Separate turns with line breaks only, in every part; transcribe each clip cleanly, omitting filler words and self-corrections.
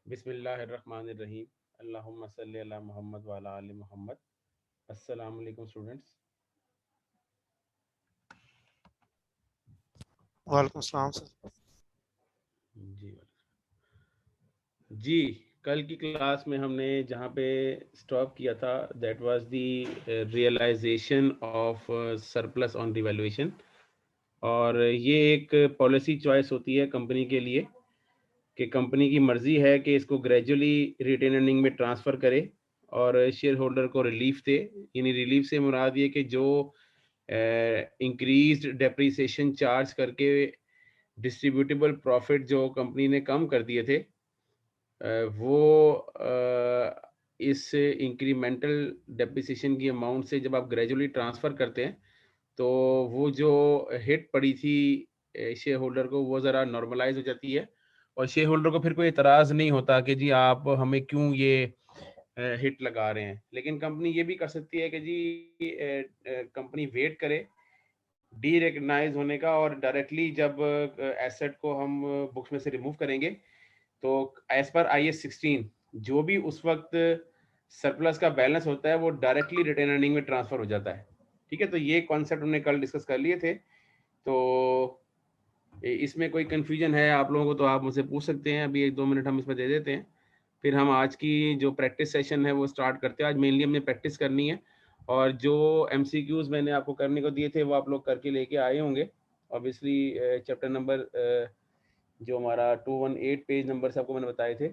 बिस्मिल्लाहिर्रहमानिर्रहीम। अल्लाहुम्मा सल्ली अला मुहम्मद व अला आलि मुहम्मद। अस्सलाम वालेकुम स्टूडेंट्स।
वालेकुम सलाम सर।
जी जी, कल की क्लास में हमने जहाँ पे स्टॉप किया था that was the realisation of surplus on revaluation. और ये एक पॉलिसी चॉइस होती है कंपनी के लिए कि कंपनी की मर्जी है कि इसको ग्रेजुअली रिटेन अर्निंग में ट्रांसफ़र करे और शेयर होल्डर को रिलीफ दे। यानी रिलीफ से मुराद ये कि जो इंक्रीज्ड डेप्रिसिएशन चार्ज करके डिस्ट्रीब्यूटेबल प्रॉफिट जो कंपनी ने कम कर दिए थे, वो इस इंक्रीमेंटल डेप्रिसिएशन की अमाउंट से जब आप ग्रेजुअली ट्रांसफ़र करते हैं तो वो जो हिट पड़ी थी शेयर होल्डर को, वो ज़रा नॉर्मलाइज हो जाती है और शेयर होल्डर को फिर कोई एतराज़ नहीं होता कि जी आप हमें क्यों ये हिट लगा रहे हैं। लेकिन कंपनी ये भी कर सकती है कि जी कंपनी वेट करे डी रिकग्नाइज होने का, और डायरेक्टली जब एसेट को हम बुक्स में से रिमूव करेंगे तो एज पर IAS 16 जो भी उस वक्त सरप्लस का बैलेंस होता है वो डायरेक्टली रिटेन अर्निंग में ट्रांसफर हो जाता है। ठीक है, तो ये कॉन्सेप्ट हमने कल डिस्कस कर लिए थे। तो इसमें कोई कन्फ्यूजन है आप लोगों को तो आप मुझसे पूछ सकते हैं। अभी 1-2 मिनट हम इसमें दे देते हैं, फिर हम आज की जो प्रैक्टिस सेशन है वो स्टार्ट करते हैं। आज मेनली हमने प्रैक्टिस करनी है और जो MCQs मैंने आपको करने को दिए थे वो आप लोग करके लेके आए होंगे। ऑब्वियसली चैप्टर नंबर जो हमारा 218 पेज नंबर से आपको मैंने बताए थे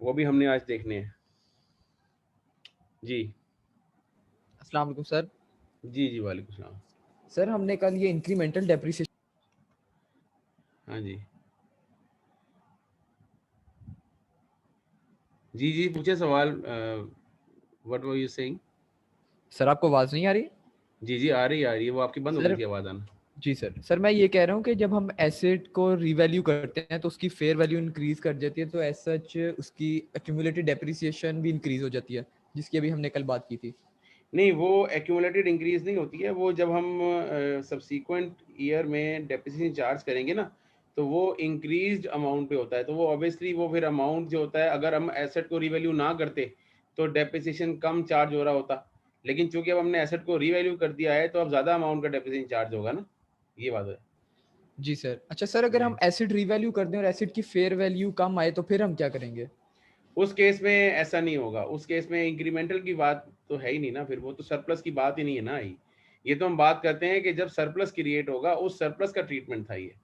वो भी हमने आज देखने हैं। जी
अस्सलाम वालेकुम सर।
जी जी वालेकुम सलाम।
सर हमने कल ये इंक्रीमेंटल डेप्रिसिएशन
हाँ जी जी जी पूछे सवाल। What were you saying?
Sir आपको आवाज़ नहीं आ रही?
जी जी आ रही है, वो आपकी बंद हो
सर
गई थी आवाज़ आना।
जी सर मैं ये कह रहा हूँ कि जब हम एसेट को रीवैल्यू करते हैं तो उसकी फेयर वैल्यू इंक्रीज कर जाती है, तो एज सच उसकी एक्यूमुलेटेड डेप्रिसिएशन भी इंक्रीज हो जाती है, जिसकी अभी हमने कल बात की थी।
नहीं, वो एक्यूमुलेटेड इंक्रीज नहीं होती है। वो जब हम सब्सीक्वेंट ईयर में डेप्रिसिएशन चार्ज करेंगे ना तो वो इंक्रीज्ड अमाउंट पे होता है। तो वो ऑब्वियसली वो फिर अमाउंट जो होता है, अगर हम एसेट को रीवैल्यू ना करते तो डेप्रिसिएशन कम चार्ज हो रहा होता, लेकिन चूंकि अब हमने एसेट को रीवैल्यू कर दिया है तो अब ज़्यादा अमाउंट का डेप्रिसिएशन चार्ज होगा ना, ये बात है।
जी सर। अच्छा सर, अगर
जी,
हम एसेट रीवैल्यू कर दें और एसेट की फेयर वैल्यू कम आए तो फिर हम क्या करेंगे?
उस केस में ऐसा नहीं होगा। उस केस में इंक्रीमेंटल की बात तो है ही नहीं ना, फिर वो तो सरप्लस की बात ही नहीं है ना। ये तो हम बात करते हैं कि जब सरप्लस क्रिएट होगा उस सरप्लस का ट्रीटमेंट था ये।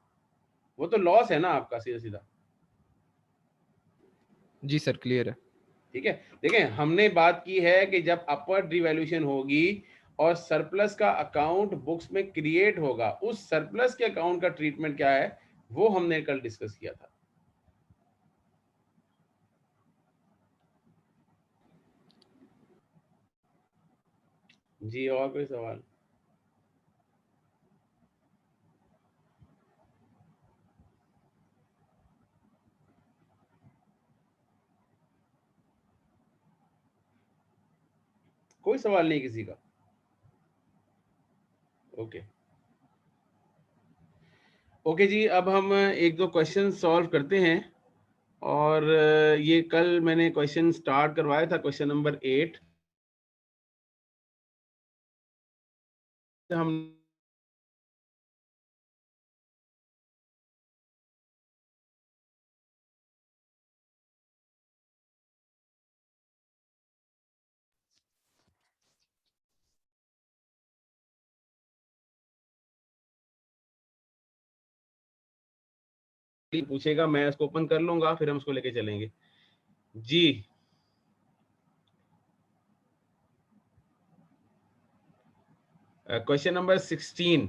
वो तो लॉस है ना आपका सीधा सीधा।
जी सर, क्लियर है।
ठीक है, देखें हमने बात की है कि जब अपवर्ड रिवैल्यूएशन होगी और सरप्लस का अकाउंट बुक्स में क्रिएट होगा, उस सरप्लस के अकाउंट का ट्रीटमेंट क्या है वो हमने कल डिस्कस किया था। जी, और कोई सवाल? कोई सवाल नहीं किसी का? ओके ओके जी, अब हम एक दो क्वेश्चन सॉल्व करते हैं। और ये कल मैंने क्वेश्चन स्टार्ट करवाया था, क्वेश्चन नंबर 8 हम पूछेगा, मैं इसको ओपन कर लूंगा, फिर हम उसको लेके चलेंगे। जी question number 16।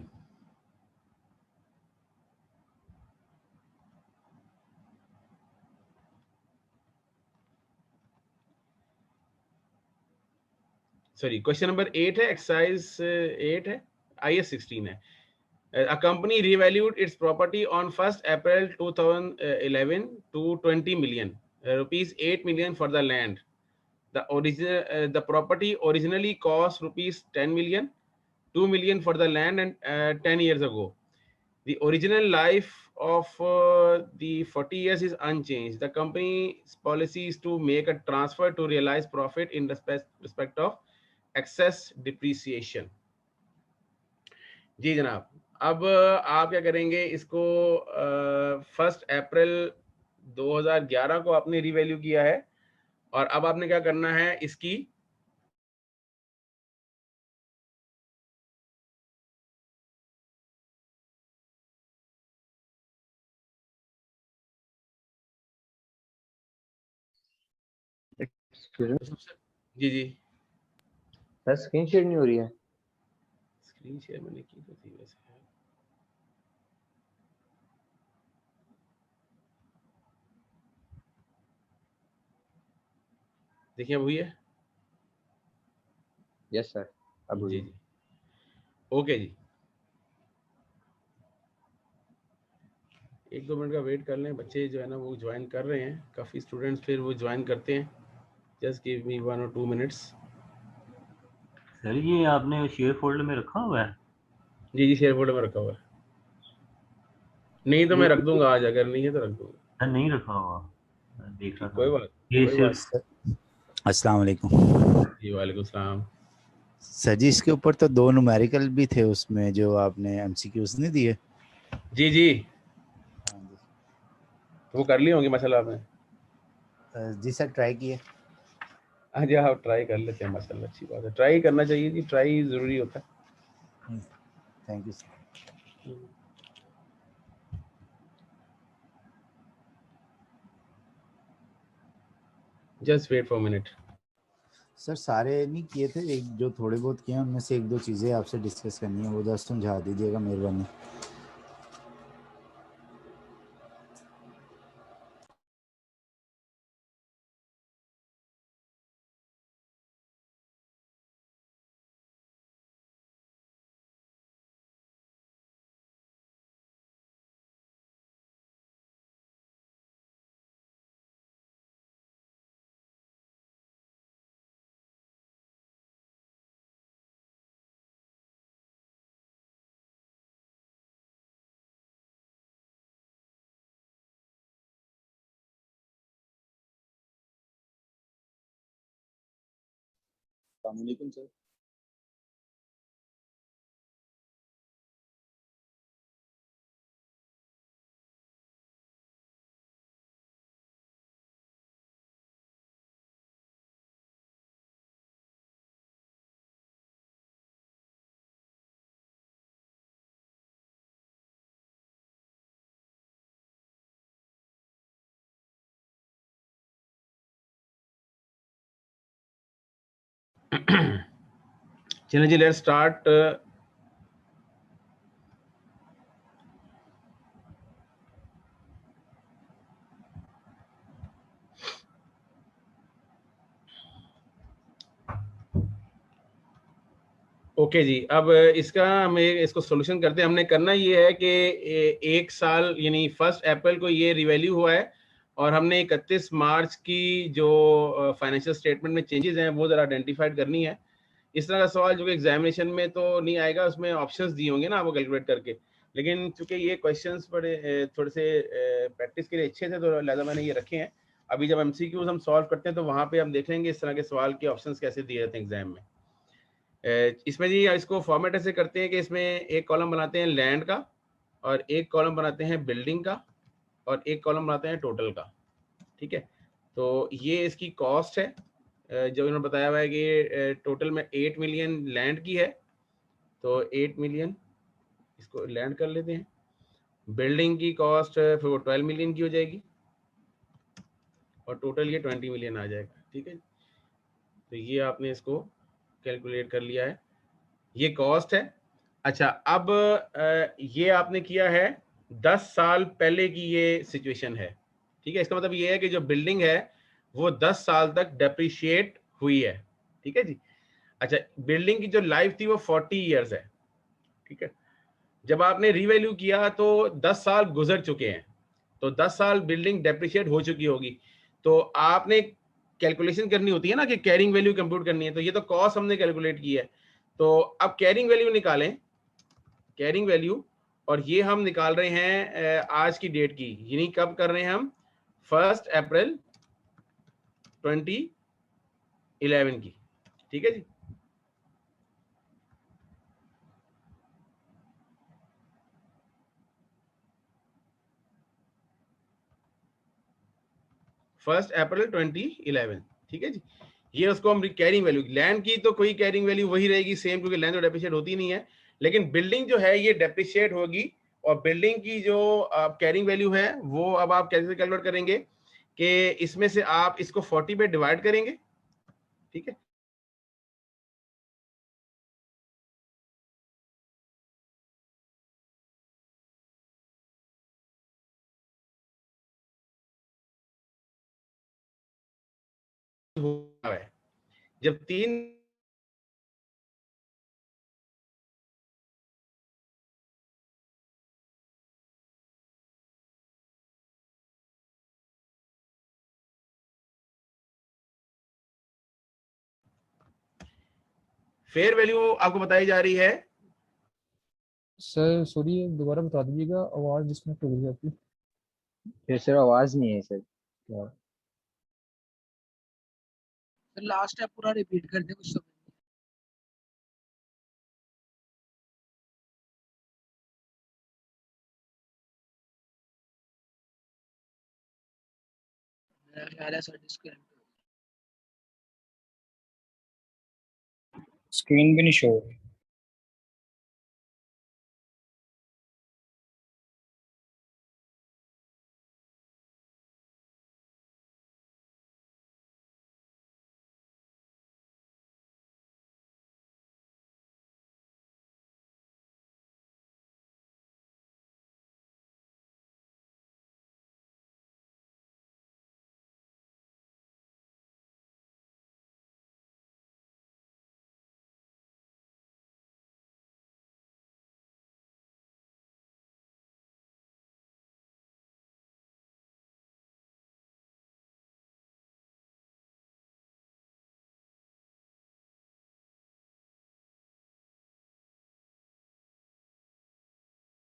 Sorry, question number 8 है, एक्सरसाइज 8 है, IAS 16 है। A company revalued its property on 1st April 2011 to 20 million rupees 8 million for the land. The property originally cost rupees 10 million, 2 million for the land and 10 years ago. The original life of the 40 years is unchanged. The company's policy is to make a transfer to realize profit in respect of excess depreciation. जी जनाब, अब आप क्या करेंगे, इसको 1 अप्रैल 2011 को आपने revalue किया है और अब आपने क्या करना है, इसकी जी जी
सर स्क्रीन शेयर नहीं हो रही है।
स्क्रीन शेयर मैंने की तो थी वैसे। देखिए अब हुई है।
यस सर, अब हुई
जी
है।
जी ओके जी, 1-2 मिनट का वेट कर लें, बच्चे जो है ना वो ज्वाइन कर रहे हैं, काफ़ी स्टूडेंट्स फिर वो ज्वाइन करते हैं। जस्ट गिव मी 1 और 2 मिनट्स।
सर ये आपने शेयर फोल्डर में रखा हुआ है?
जी जी शेयर फोल्डर में रखा हुआ है, नहीं तो मैं रख दूंगा आज, अगर नहीं है तो रख दूंगा।
नहीं रखा हुआ, देख रहा था।
कोई बात,
ये
कोई
सिर्फ
बात।
अस्सलाम वालेकुम।
जी वालेकुम सलाम।
सर जी इसके ऊपर तो 2 न्यूमेरिकल भी थे उसमें जो आपने एमसीक्यूज नहीं दिए।
जी जी वो कर लिए होंगे माशाल्लाह आपने।
जी सर ट्राई किए।
हाँ जी आप ट्राई कर लेते हैं माशाल्लाह, अच्छी बात है, ट्राई करना चाहिए जी, ट्राई ज़रूरी होता है।
Thank you sir.
Just wait for minute.
Sir सारे नहीं किए थे, एक जो थोड़े बहुत किए हैं उनमें से 1-2 चीज़ें आपसे डिस्कस करनी है, वो जस्ट समझा दीजिएगा मेहरबानी।
अस्सलाम वालेकुम सर।
चलिए जी लेट्स स्टार्ट। ओके जी, अब इसका हम इसको सॉल्यूशन करते हैं। हमने करना ये है कि 1 साल यानी 1 अप्रैल को ये रिवैल्यू हुआ है और हमने 31 मार्च की जो फाइनेंशियल स्टेटमेंट में चेंजेस हैं वो ज़रा आइडेंटिफाइड करनी है। इस तरह का सवाल जो कि एग्जामिनेशन में तो नहीं आएगा, उसमें ऑप्शंस दिए होंगे ना आपको कैलकुलेट करके, लेकिन चूंकि ये क्वेश्चंस बड़े थोड़े से प्रैक्टिस के लिए अच्छे थे तो लिहाजा मैंने ये रखे हैं। अभी जब एमसीक्यूज हम सॉल्व करते हैं तो वहाँ पे हम देख लेंगे इस तरह के सवाल के ऑप्शंस कैसे दिए जाते हैं एग्जाम में। इसमें जी इसको फॉर्मेट ऐसे करते हैं कि इसमें एक कॉलम बनाते हैं लैंड का और एक कॉलम बनाते हैं बिल्डिंग का और एक कॉलम बनाते हैं टोटल का। ठीक है, तो ये इसकी कॉस्ट है जो इन्होंने बताया हुआ है कि टोटल में 8 मिलियन लैंड की है, तो 8 मिलियन इसको लैंड कर लेते हैं। बिल्डिंग की कॉस्ट फिर वो 12 मिलियन की हो जाएगी और टोटल ये 20 मिलियन आ जाएगा। ठीक है, तो ये आपने इसको कैलकुलेट कर लिया है, ये कॉस्ट है। अच्छा, अब ये आपने किया है 10 साल पहले की ये सिचुएशन है। ठीक है, इसका मतलब ये है कि जो बिल्डिंग है वो 10 साल तक डेप्रिशिएट हुई है। ठीक है जी। अच्छा, बिल्डिंग की जो लाइफ थी वो 40 इयर्स है। ठीक है, जब आपने रीवैल्यू किया तो 10 साल गुजर चुके हैं, तो 10 साल बिल्डिंग डेप्रिशिएट हो चुकी होगी, तो आपने कैलकुलेशन करनी होती है ना कि कैरिंग वैल्यू कंप्यूट करनी है। तो ये तो कॉस्ट हमने कैलकुलेट की है, तो अब कैरिंग वैल्यू निकालें। कैरिंग वैल्यू और ये हम निकाल रहे हैं आज की डेट की, यानी कब कर रहे हैं हम, 1 अप्रैल 2011 की। ठीक है जी। First April 2011। ठीक है जी। ये उसको हम कैरिंग वैल्यू, लैंड की तो कोई कैरिंग वैल्यू वही रहेगी सेम, क्योंकि लैंड तो डेप्रिशिएट होती नहीं है, लेकिन बिल्डिंग जो है ये डेप्रिशिएट होगी। और बिल्डिंग की जो कैरिंग वैल्यू है वो अब आप कैसे कैलकुलेट करेंगे कि इसमें से आप इसको 40 पे डिवाइड करेंगे। ठीक है, है जब 3 फेयर वैल्यू आपको बताई जा रही है।
सर सॉरी दोबारा बता दीजिएगा, आवाज़ डिस्कनेक्ट हो गई आपकी।
फिर सर आवाज नहीं है सर। क्या?
लास्ट है पूरा रिपीट कर दे, कुछ समझ नहीं। मेरा ख्याल है सर डिस्कनेक्ट
स्क्रीन भी नहीं शो हो रही।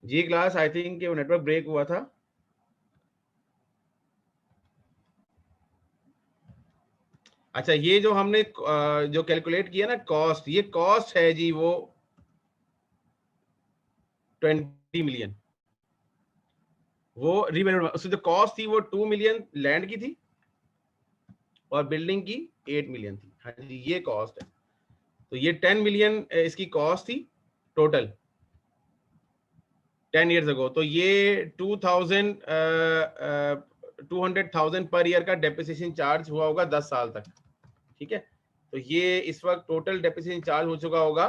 जी क्लास, आई थिंक वो नेटवर्क ब्रेक हुआ था। अच्छा, ये जो हमने जो कैलकुलेट किया ना कॉस्ट, ये कॉस्ट है जी वो 20 मिलियन। वो रीवैल्यूड, उसकी जो कॉस्ट थी वो 2 मिलियन लैंड की थी और बिल्डिंग की 8 मिलियन थी। हाँ जी, ये कॉस्ट है। तो ये 10 मिलियन इसकी कॉस्ट थी टोटल 10 ईयर्स अगो। तो ये 200,000 पर ईयर का डेप्रिसिएशन चार्ज हुआ होगा 10 साल तक। ठीक है, तो ये इस वक्त टोटल डेप्रिसिएशन चार्ज हो चुका होगा।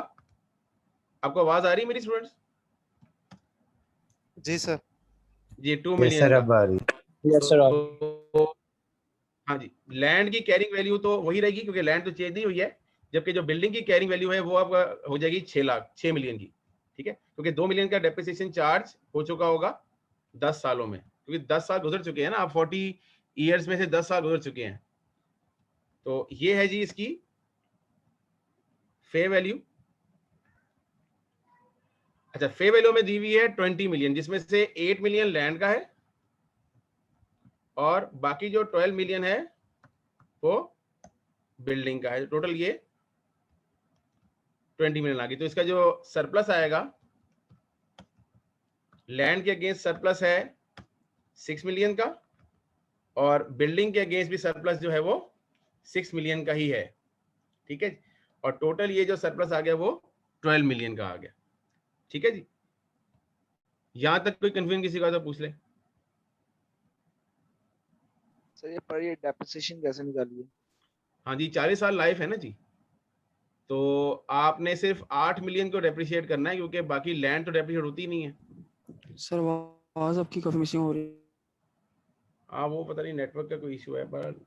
आपको आवाज आ रही है मेरी स्टूडेंट्स?
जी सर।
जी 2
यस
मिलियन
सर,
का।
अब आ रही।
Yes sir.
तो हाँ जी, लैंड की कैरिंग वैल्यू तो वही रहेगी क्योंकि लैंड तो चेंज नहीं हुई है, जबकि जो बिल्डिंग की कैरिंग वैल्यू है वो अब हो जाएगी 6 मिलियन की। ठीक है, क्योंकि 2 मिलियन का डेप्रिसिएशन चार्ज हो चुका होगा 10 सालों में, क्योंकि 10 साल गुजर चुके हैं ना, आप 40 ईयर्स में से 10 साल गुजर चुके हैं। तो ये है जी इसकी फेयर वैल्यू। अच्छा, फेयर वैल्यू में दी हुई है 20 मिलियन, जिसमें से 8 मिलियन लैंड का है और बाकी जो 12 मिलियन है वो बिल्डिंग का है। टोटल ये 20 मिलियन आ गई। तो इसका जो सरप्लस आएगा, लैंड के अगेंस्ट सरप्लस है 6 मिलियन का और बिल्डिंग के अगेंस्ट भी सरप्लस जो है वो 6 मिलियन का ही है। ठीक है, और टोटल ये जो सरप्लस आ गया वो 12 मिलियन का आ गया। ठीक है जी, यहां तक कोई कंफ्यूजन किसी का तो पूछ ले।
सर ये पर ये डेप्रिसिएशन कैसे निकालिए?
हाँ जी, 40 साल लाइफ है ना जी, तो आपने सिर्फ 8 मिलियन को डेप्रिशिएट करना है, क्योंकि बाकी लैंड तो डेप्रिशिएट होती नहीं है।
सर आवाज आपकी काफी मिसिंग हो रही है।
हाँ, वो पता नहीं नेटवर्क का कोई इशू है, पर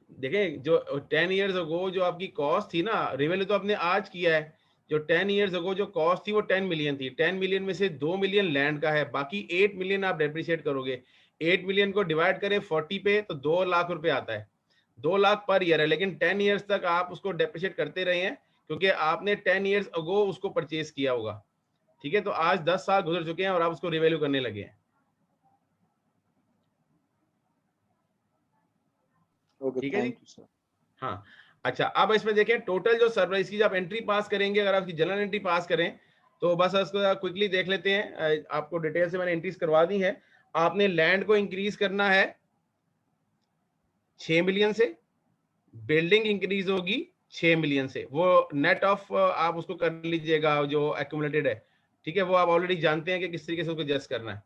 देखें जो 10 ईयर्स अगो जो आपकी कॉस्ट थी ना, रेवेन्यू तो आपने आज किया है, जो 10 ईयर्स अगो जो कॉस्ट थी वो 10 मिलियन थी। 10 मिलियन में से 2 मिलियन लैंड का है, बाकी 8 मिलियन आप डेप्रिशिएट करोगे। 8 मिलियन को डिवाइड करें 40 पे तो 2 लाख रुपए आता है। 2 लाख पर ईयर है, लेकिन 10 ईयर्स तक आप उसको डेप्रिशिएट करते रहे हैं, क्योंकि आपने 10 ईयर्स अगो उसको परचेज किया होगा, ठीक है। तो आज 10 साल गुजर चुके हैं और आप उसको रिवैल्यू करने लगे हैं,
ओके,
ठीक है जी।
Thank you sir.
हाँ, अच्छा, अब इसमें देखें टोटल जो सरप्राइज की जब एंट्री पास करेंगे, अगर आपकी जनरल एंट्री पास करें तो बस उसको क्विकली देख लेते हैं। आपको डिटेल से मैंने एंट्रीज करवा दी है। आपने लैंड को इंक्रीज करना है 6 मिलियन से, बिल्डिंग इंक्रीज होगी 6 मिलियन से, वो नेट ऑफ आप उसको कर लीजिएगा जो एक्यूमुलेटेड है, ठीक है। वो आप ऑलरेडी जानते हैं कि किस तरीके से उसको जस्ट करना है,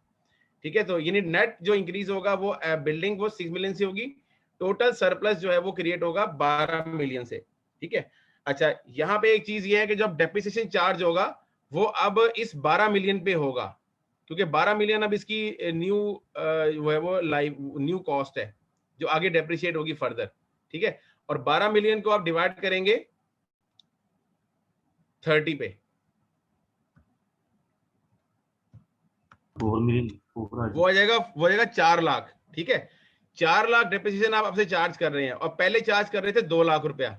ठीक है। तो यानी नेट जो इंक्रीज होगा वो बिल्डिंग वो 6 मिलियन से होगी, टोटल सरप्लस जो है वो क्रिएट होगा 12 मिलियन से, ठीक है। अच्छा, यहाँ पे एक चीज ये है कि जब डेप्रिसिएशन चार्ज होगा वो अब इस 12 मिलियन पे होगा, क्योंकि 12 मिलियन अब इसकी न्यू वो है वो लाइव न्यू कॉस्ट है जो आगे डेप्रिशिएट होगी फर्दर, ठीक है। और 12 मिलियन को आप डिवाइड करेंगे 30 पे,
4 मिलियन
वो आ जाएगा 4 लाख, ठीक है। 4 लाख डेप्रिसिएशन आप आपसे चार्ज कर रहे हैं और पहले चार्ज कर रहे थे 2 लाख रुपया,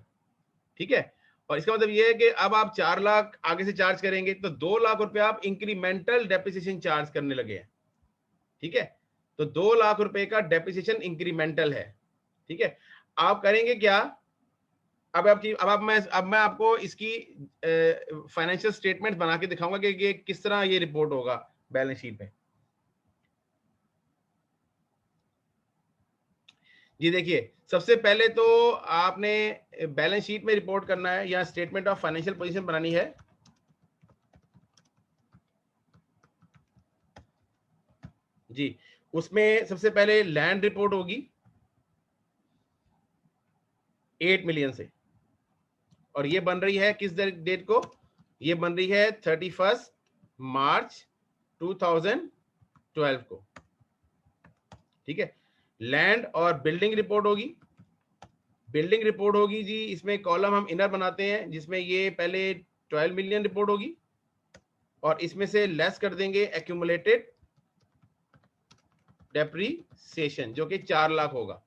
ठीक है। और इसका मतलब ये है कि अब आप 4 लाख आगे से चार्ज करेंगे तो 2 लाख रुपया आप इंक्रीमेंटल डेप्रिसिएशन चार्ज करने लगे हैं, ठीक है। तो 2 लाख रुपए का डेप्रिसिएशन इंक्रीमेंटल है, ठीक है। आप करेंगे क्या, अब मैं आपको इसकी फाइनेंशियल स्टेटमेंट बना के दिखाऊंगा कि ये किस तरह ये रिपोर्ट होगा बैलेंस शीट में। जी देखिए, सबसे पहले तो आपने बैलेंस शीट में रिपोर्ट करना है या स्टेटमेंट ऑफ फाइनेंशियल पोजीशन बनानी है। जी, उसमें सबसे पहले लैंड रिपोर्ट होगी 8 मिलियन से, और ये बन रही है किस डेट को, ये बन रही है 31 मार्च 2012 को, ठीक है। लैंड और बिल्डिंग रिपोर्ट होगी, बिल्डिंग रिपोर्ट होगी जी, इसमें कॉलम हम इनर बनाते हैं जिसमें ये पहले 12 मिलियन रिपोर्ट होगी और इसमें से लेस कर देंगे एक्यूमुलेटेड डेप्रीसिएशन जो कि 4 लाख होगा,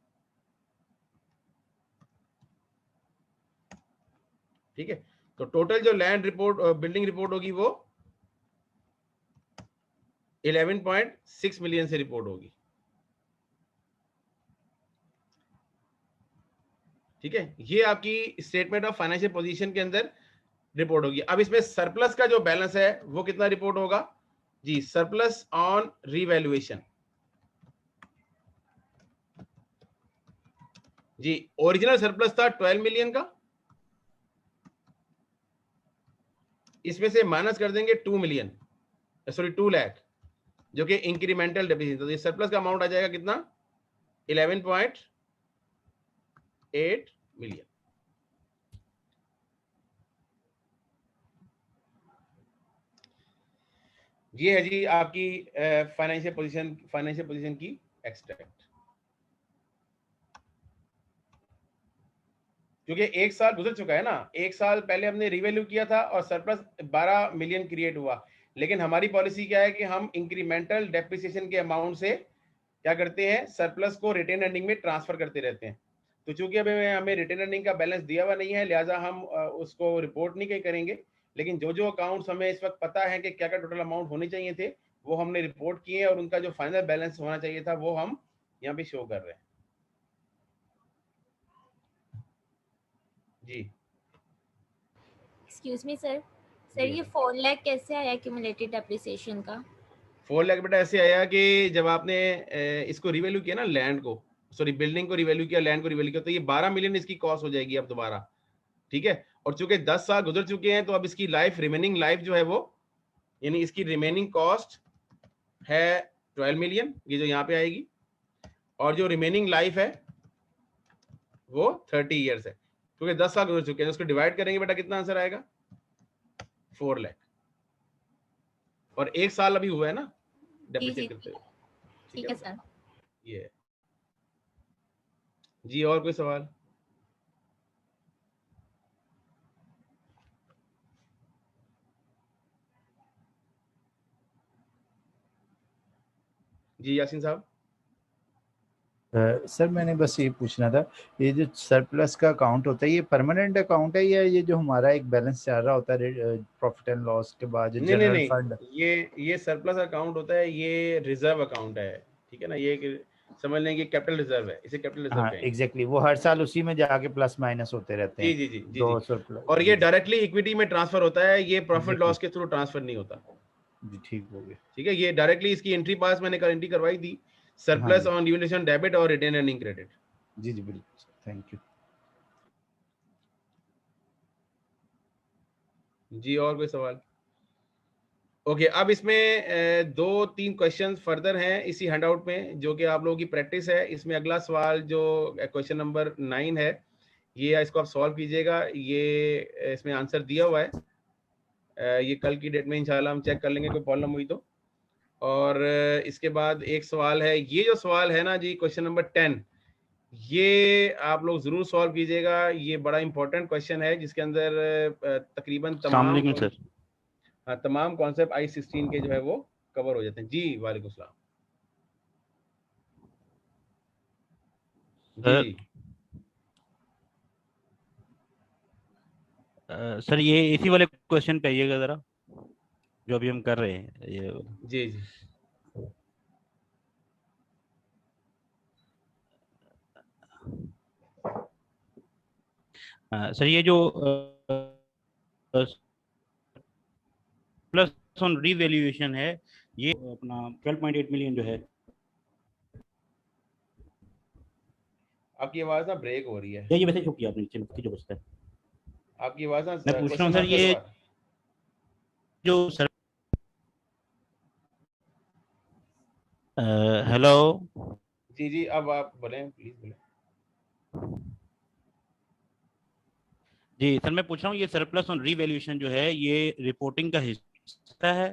ठीक है। तो टोटल जो लैंड रिपोर्ट बिल्डिंग रिपोर्ट होगी वो 11.6 मिलियन से रिपोर्ट होगी, ठीक है। ये आपकी स्टेटमेंट ऑफ फाइनेंशियल पोजीशन के अंदर रिपोर्ट होगी। अब इसमें सरप्लस का जो बैलेंस है वो कितना रिपोर्ट होगा जी, सरप्लस ऑन रीवैल्यूएशन जी। ओरिजिनल सरप्लस था 12 मिलियन का, इसमें से माइनस कर देंगे 2 मिलियन, सॉरी 2 लाख जो कि इंक्रीमेंटल डेप्रिसिएशन, तो ये सरप्लस का अमाउंट आ जाएगा कितना 11.8 मिलियन। ये है जी आपकी फाइनेंशियल पोजीशन की एक्सट्रैक्ट। क्योंकि 1 साल गुजर चुका है ना, 1 साल पहले हमने रिवैल्यू किया था और सरप्लस 12 मिलियन क्रिएट हुआ, लेकिन हमारी पॉलिसी क्या है कि हम इंक्रीमेंटल डेप्रिसिएशन के अमाउंट से क्या करते हैं, सरप्लस को रिटेन अर्निंग में ट्रांसफर करते रहते हैं। तो चूंकि अभी हमें रिटेन अर्निंग का बैलेंस दिया हुआ नहीं है, लिहाजा हम उसको रिपोर्ट नहीं करेंगे, लेकिन जो अकाउंट्स हमें इस वक्त पता है कि क्या क्या टोटल अमाउंट होने चाहिए थे वो हमने रिपोर्ट किए हैं और उनका जो फाइनल बैलेंस होना चाहिए था वो हम यहाँ पे शो कर रहे हैं जी।
एक्सक्यूज मी सर, ये 4 लाख कैसे आया एक्यूमुलेटेड डेप्रिसिएशन का?
4 लाख बेटा ऐसे आया कि जब आपने इसको रिवैल्यू किया ना, लैंड को, सॉरी बिल्डिंग को रिवैल्यू किया, लैंड को रिवैल्यू किया, तो ये 12 मिलियन इसकी कॉस्ट हो जाएगी अब दोबारा, ठीक है। और चूंकि 10 साल गुजर चुके हैं तो अब इसकी लाइफ रिमेनिंग लाइफ जो है वो, यानी इसकी रिमेनिंग कॉस्ट है 12 मिलियन, ये जो यहाँ पे आएगी, और जो रिमेनिंग लाइफ है वो 30 ईयर्स है, क्योंकि 10 साल गुजर चुके हैं। उसको डिवाइड करेंगे बेटा कितना आंसर आएगा 4 लाख, और 1 साल अभी हुआ है ना डेप्रिसिएट करते हुए,
ठीक है सर।
ये जी, और कोई सवाल? जी यासीन साहब।
सर मैंने बस ये पूछना था, ये जो सरप्लस का अकाउंट होता है ये परमानेंट अकाउंट है या ये जो हमारा एक बैलेंस चल रहा होता है प्रॉफिट एंड लॉस के बाद जो
नहीं नहीं
जनरल फंड?
नहीं, ये सरप्लस अकाउंट होता है, ये रिजर्व अकाउंट है, ठीक है ना। ये समझ लें कि कैपिटल रिजर्व है, इसे कैपिटल रिजर्व
हाँ
कहेंगे।
एग्जैक्टली, वो हर साल उसी में जाके प्लस माइनस होते रहते
जी
हैं।
जी जी जी
दो
जी।
सरप्लस
और ये डायरेक्टली इक्विटी में ट्रांसफर होता है, ये प्रॉफिट
Exactly.
लॉस के थ्रू ट्रांसफर नहीं होता।
जी ठीक हो गया।
ठीक है, ये डायरेक्टली इसकी एंट्री पास मैंने कल एंट्री करवाई थी, सरप्लस
हाँ
ऑन रिवैल्यूएशन डेबिट और रिटेन अर्निंग क्रेडिट।
जी जी बिल्कुल, थैंक यू।
जी और कोई सवाल? ओके, अब इसमें 2-3 क्वेश्चंस फर्दर हैं इसी हैंडआउट में, जो कि आप लोगों की प्रैक्टिस है। इसमें अगला सवाल जो क्वेश्चन नंबर 9 है, ये इसको आप सॉल्व कीजिएगा। ये इसमें आंसर दिया हुआ है, ये कल की डेट में इंशाल्लाह हम चेक कर लेंगे कोई प्रॉब्लम हुई तो। और इसके बाद एक सवाल है, ये जो सवाल है ना जी, क्वेश्चन नंबर 10, ये आप लोग जरूर सॉल्व कीजिएगा। ये बड़ा इंपॉर्टेंट क्वेश्चन है, जिसके अंदर तकरीबन तमाम
सर
हाँ तमाम कॉन्सेप्ट I16 के जो है वो कवर हो जाते हैं। जी वालेकुम सलाम। जी
सर ये इसी वाले क्वेश्चन पे आइएगा जरा, जो अभी हम कर रहे हैं ये।
जी जी
सर ये जो प्लस ऑन रीवैल्यूएशन है, ये अपना 12.8 मिलियन जो है।
आपकी आवाज ना ब्रेक हो रही है।
ये वैसे शो किया आपने नीचे लिख के जो बचता है।
आपकी आवाज ना
मैं पूछ रहा हूँ सर, ये जो सर हेलो
जी जी, अब आप बोलें प्लीज बोलें।
जी सर, मैं पूछ रहा हूँ ये सरप्लस ऑन रीवैल्यूएशन जो है, ये रिपोर्टिंग का हिस्सा है?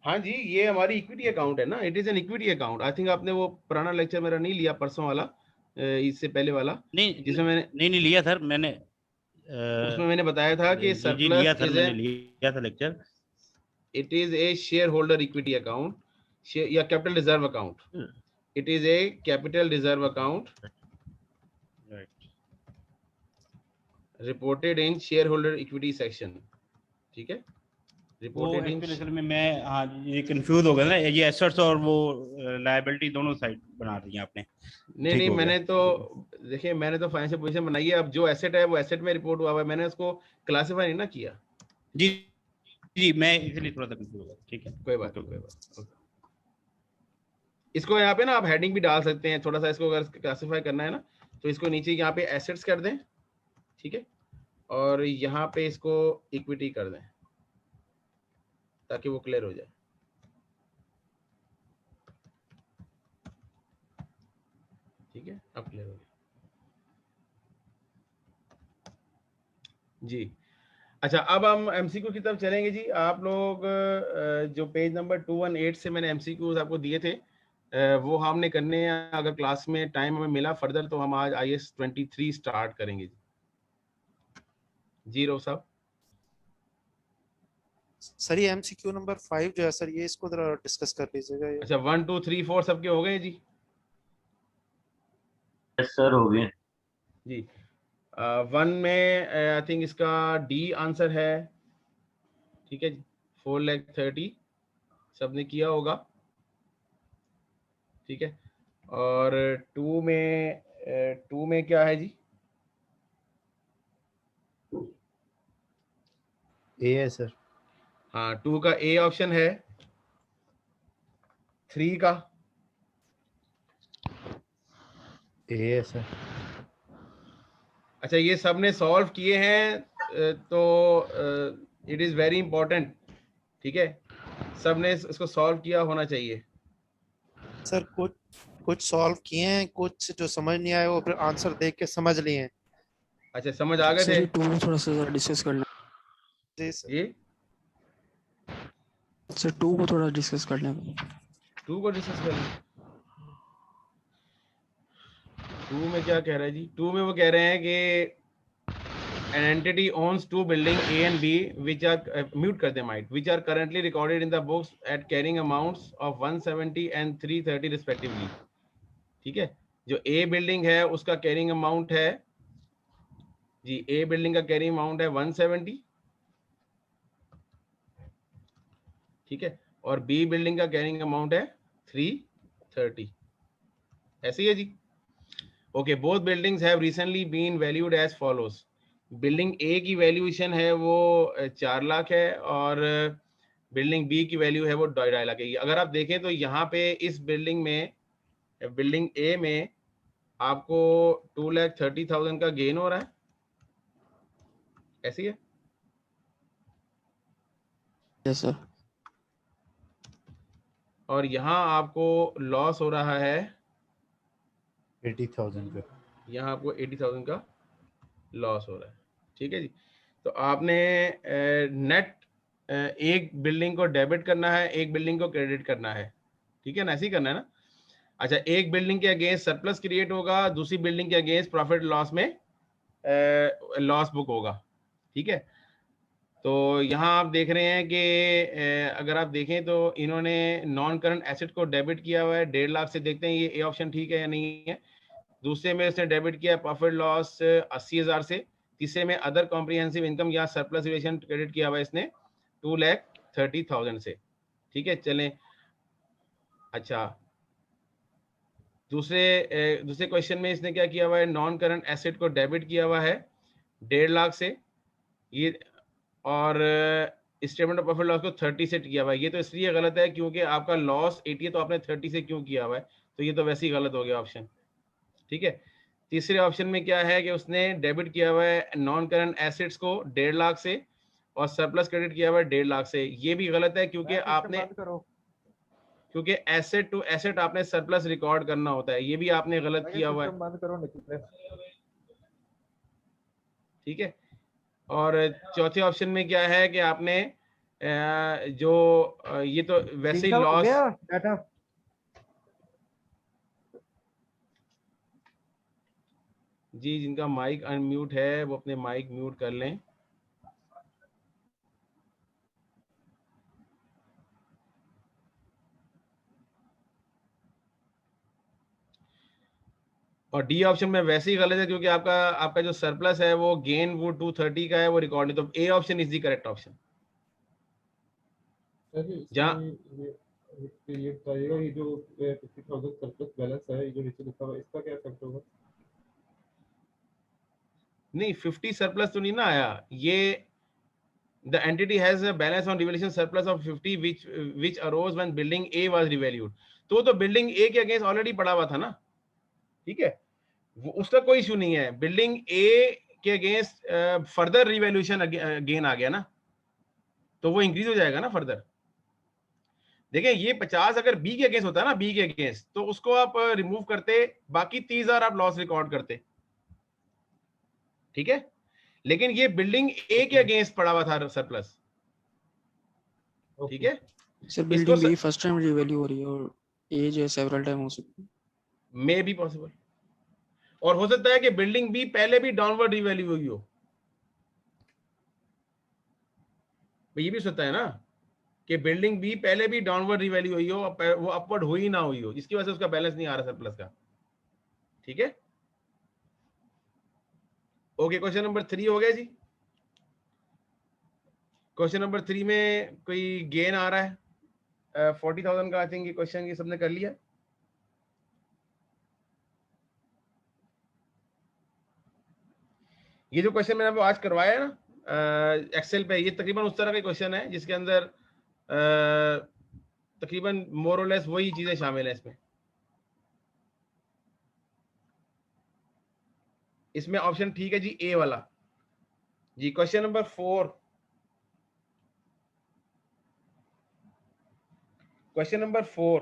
हाँ जी, ये हमारी इक्विटी अकाउंट है ना, it is an equity account. I think आपने वो पुराना लेक्चर मेरा नहीं लिया, परसों वाला, इससे पहले वाला,
नहीं
जिसमें मैंने
नहीं लिया सर मैंने।
उसमें मैंने बताया था कि
जी लिया
सरप्लस
सर,
इज
मैंने लिया था lecture.
It is a shareholder equity account या capital reserve account. It is a capital reserve account reported in shareholder equity section. ठीक है,
रिपोर्टेड इन असल में मैं हाँ ये कंफ्यूज हो गया ना, ये एसेट्स और वो लायबिलिटी दोनों साइड बना दी है आपने।
नहीं मैंने तो देखिए, मैंने तो फाइनेंशियल पोजीशन बनाई है। अब जो एसेट है वो एसेट में रिपोर्ट हुआ है, मैंने उसको क्लासिफाई नहीं ना किया।
जी जी, मैं इसलिए थोड़ा सा कंफ्यूज हो गया। ठीक है,
कोई बात नहीं। इसको यहाँ पे ना आप हेडिंग भी डाल सकते हैं, थोड़ा सा इसको अगर क्लासिफाई करना है ना, तो इसको नीचे यहाँ पे एसेट्स कर दें, ठीक है, और यहाँ पे इसको इक्विटी कर दें, ताकि वो क्लियर हो जाए। ठीक है, अब क्लियर हो गया जी। अच्छा, अब हम एमसीक्यू की तरफ चलेंगे जी। आप लोग जो पेज नंबर 218 से मैंने एमसीक्यूज आपको दिए थे, वो हमने करने हैं। अगर क्लास में टाइम हमें मिला फर्दर तो हम आज IAS 23 स्टार्ट करेंगे जी। रो साहब।
सर ये एमसीक्यू नंबर 5 जो है सर, ये इसको जरा डिस्कस कर लीजिएगा।
अच्छा, 1 2 3 4 सबके हो गए जी?
यस सर, हो गए
जी। 1 में आई थिंक इसका डी आंसर है। ठीक है जी, 4,30,000 सबने किया होगा। ठीक है, और 2 में क्या है जी?
ए है सर।
हाँ, 2 का ए ऑप्शन है। 3 का
ए है सर।
अच्छा, ये सबने सॉल्व किए हैं, तो इट इज वेरी इंपॉर्टेंट। ठीक है, सबने इसको सॉल्व किया होना चाहिए।
सर कुछ सॉल्व किए हैं, कुछ जो समझ नहीं आए वो फिर आंसर देख के समझ लिए हैं।
अच्छा, समझ आ गए थे?
2 में थोड़ा सा डिस्कस करना
जी सर।
ये
सर 2 को थोड़ा डिस्कस करना है।
2 को डिस्कस कर लें। 2 में क्या कह रहा है जी? 2 में वो कह रहे हैं कि an entity owns 2 building A and B which are mute कर they might, which are currently recorded in the books at carrying amounts of 170 and 330 respectively. ठीक है, जो ए बिल्डिंग है उसका कैरिंग अमाउंट है जी, ए बिल्डिंग का कैरिंग अमाउंट है 170, ठीक है, और बी बिल्डिंग का कैरिंग अमाउंट है 330, ऐसे ही है जी। Okay, both buildings have recently been valued as follows. Building A की वैल्यूएशन है वो 4 लाख है और बिल्डिंग बी की वैल्यू है वो 2.5 लाख है। अगर आप देखें तो यहाँ पे इस बिल्डिंग में, बिल्डिंग ए में आपको 2,30,000 का गेन हो रहा है, ऐसी है।
Yes sir.
और यहाँ आपको लॉस हो रहा है
80,000 का,
यहाँ आपको 80,000 का लॉस हो रहा है, ठीक है जी। तो आपने नेट एक बिल्डिंग को डेबिट करना है, एक बिल्डिंग को क्रेडिट करना है, ठीक है ना, ऐसे ही करना है ना। अच्छा, एक बिल्डिंग के अगेंस्ट सरप्लस क्रिएट होगा, दूसरी बिल्डिंग के अगेंस्ट प्रॉफिट लॉस में लॉस बुक होगा, ठीक है। तो यहाँ आप देख रहे हैं कि अगर आप देखें तो इन्होंने नॉन करंट एसेट को डेबिट किया हुआ है 1.5 लाख से। देखते हैं ये ए ऑप्शन ठीक है या नहीं है। दूसरे में इसने डेबिट किया प्रॉफिट लॉस 80,000 से। तीसरे में अदर कॉम्प्रिहेंसिव इनकम या सरप्लस वेरिएशन क्रेडिट किया हुआ है इसने 2,30,000 से, ठीक है। चलें, अच्छा, दूसरे क्वेश्चन में इसने क्या किया हुआ है, नॉन करंट एसेट को डेबिट किया हुआ है 1.5 लाख से ये, और स्टेटमेंट ऑफ प्रॉफिट लॉस को 30 से किया हुआ है। ये तो इसलिए गलत है क्योंकि आपका लॉस 80 है तो आपने 30 से क्यों किया हुआ है, तो ये तो वैसे ही गलत हो गया ऑप्शन, ठीक है। तीसरे ऑप्शन में क्या है कि उसने डेबिट किया हुआ है नॉन करंट एसेट्स को 1.5 लाख से और सरप्लस क्रेडिट किया हुआ है 1.5 लाख से। ये भी गलत है क्योंकि आपने, क्योंकि एसेट टू एसेट आपने सरप्लस रिकॉर्ड करना होता है, ये भी आपने गलत किया हुआ है, ठीक है। और चौथे ऑप्शन में क्या है कि आपने ये तो वैसे ही लॉस, जी जिनका माइक अनम्यूट है वो अपने माइक म्यूट कर लें। और डी ऑप्शन में वैसे ही गलत है क्योंकि आपका जो सरप्लस है वो गेन वो 230 का है, वो रिकॉर्ड नहीं। तो A option is the correct option. जहाँ
ये बताइएगा, ये जो 50,000 सरप्लस बैलेंस है, ये जो नीचे लिखा हुआ है, इसका क्या इफेक्ट होगा?
नहीं, 50 सरप्लस तो नहीं ना आया, ये the entity has a balance on revaluation surplus of 50 which arose when building A was revalued। तो बिल्डिंग ए के अगेंस्ट ऑलरेडी पड़ा हुआ था ना, ठीक है, वो उसका कोई इशू नहीं है। बिल्डिंग ए के अगेंस्ट फर्दर रिवैल्यूएशन गेन आ गया ना, तो वो इंक्रीज हो जाएगा ना फर्दर। देखिए ये 50 अगर बी के अगेंस्ट होता है ना, बी के अगेंस्ट, तो उसको आप रिमूव करते, बाकी 30,000 आप लॉस रिकॉर्ड करते, ठीक है। लेकिन ये बिल्डिंग ए के अगेंस्ट पड़ा हुआ था सरप्लस, ठीक है।
Sir building B first time revalue हो रही है और ए जो है सेवरल टाइम हो सकती है,
मे बी पॉसिबल। और हो सकता है कि बिल्डिंग बी पहले भी डाउनवर्ड रिवैल्यू हुई हो, ये भी सकता है ना कि बिल्डिंग बी पहले भी डाउनवर्ड रिवैल्यू हुई हो, वो अपवर्ड हुई ना हुई हो, जिसकी वजह से उसका बैलेंस नहीं आ रहा सरप्लस का, ठीक है। ओके, क्वेश्चन नंबर 3 हो गया जी। क्वेश्चन नंबर 3 में कोई गेन आ रहा है 40,000 का, आई थिंक ये क्वेश्चन ये सबने कर लिया। ये जो क्वेश्चन मैंने आपको आज करवाया है ना एक्सेल पे, ये तकरीबन उस तरह का क्वेश्चन है जिसके अंदर तकरीबन मोर और लेस वही चीजें शामिल है इसमें। इसमें ऑप्शन ठीक है जी, ए वाला जी। Question number 4, question number 4,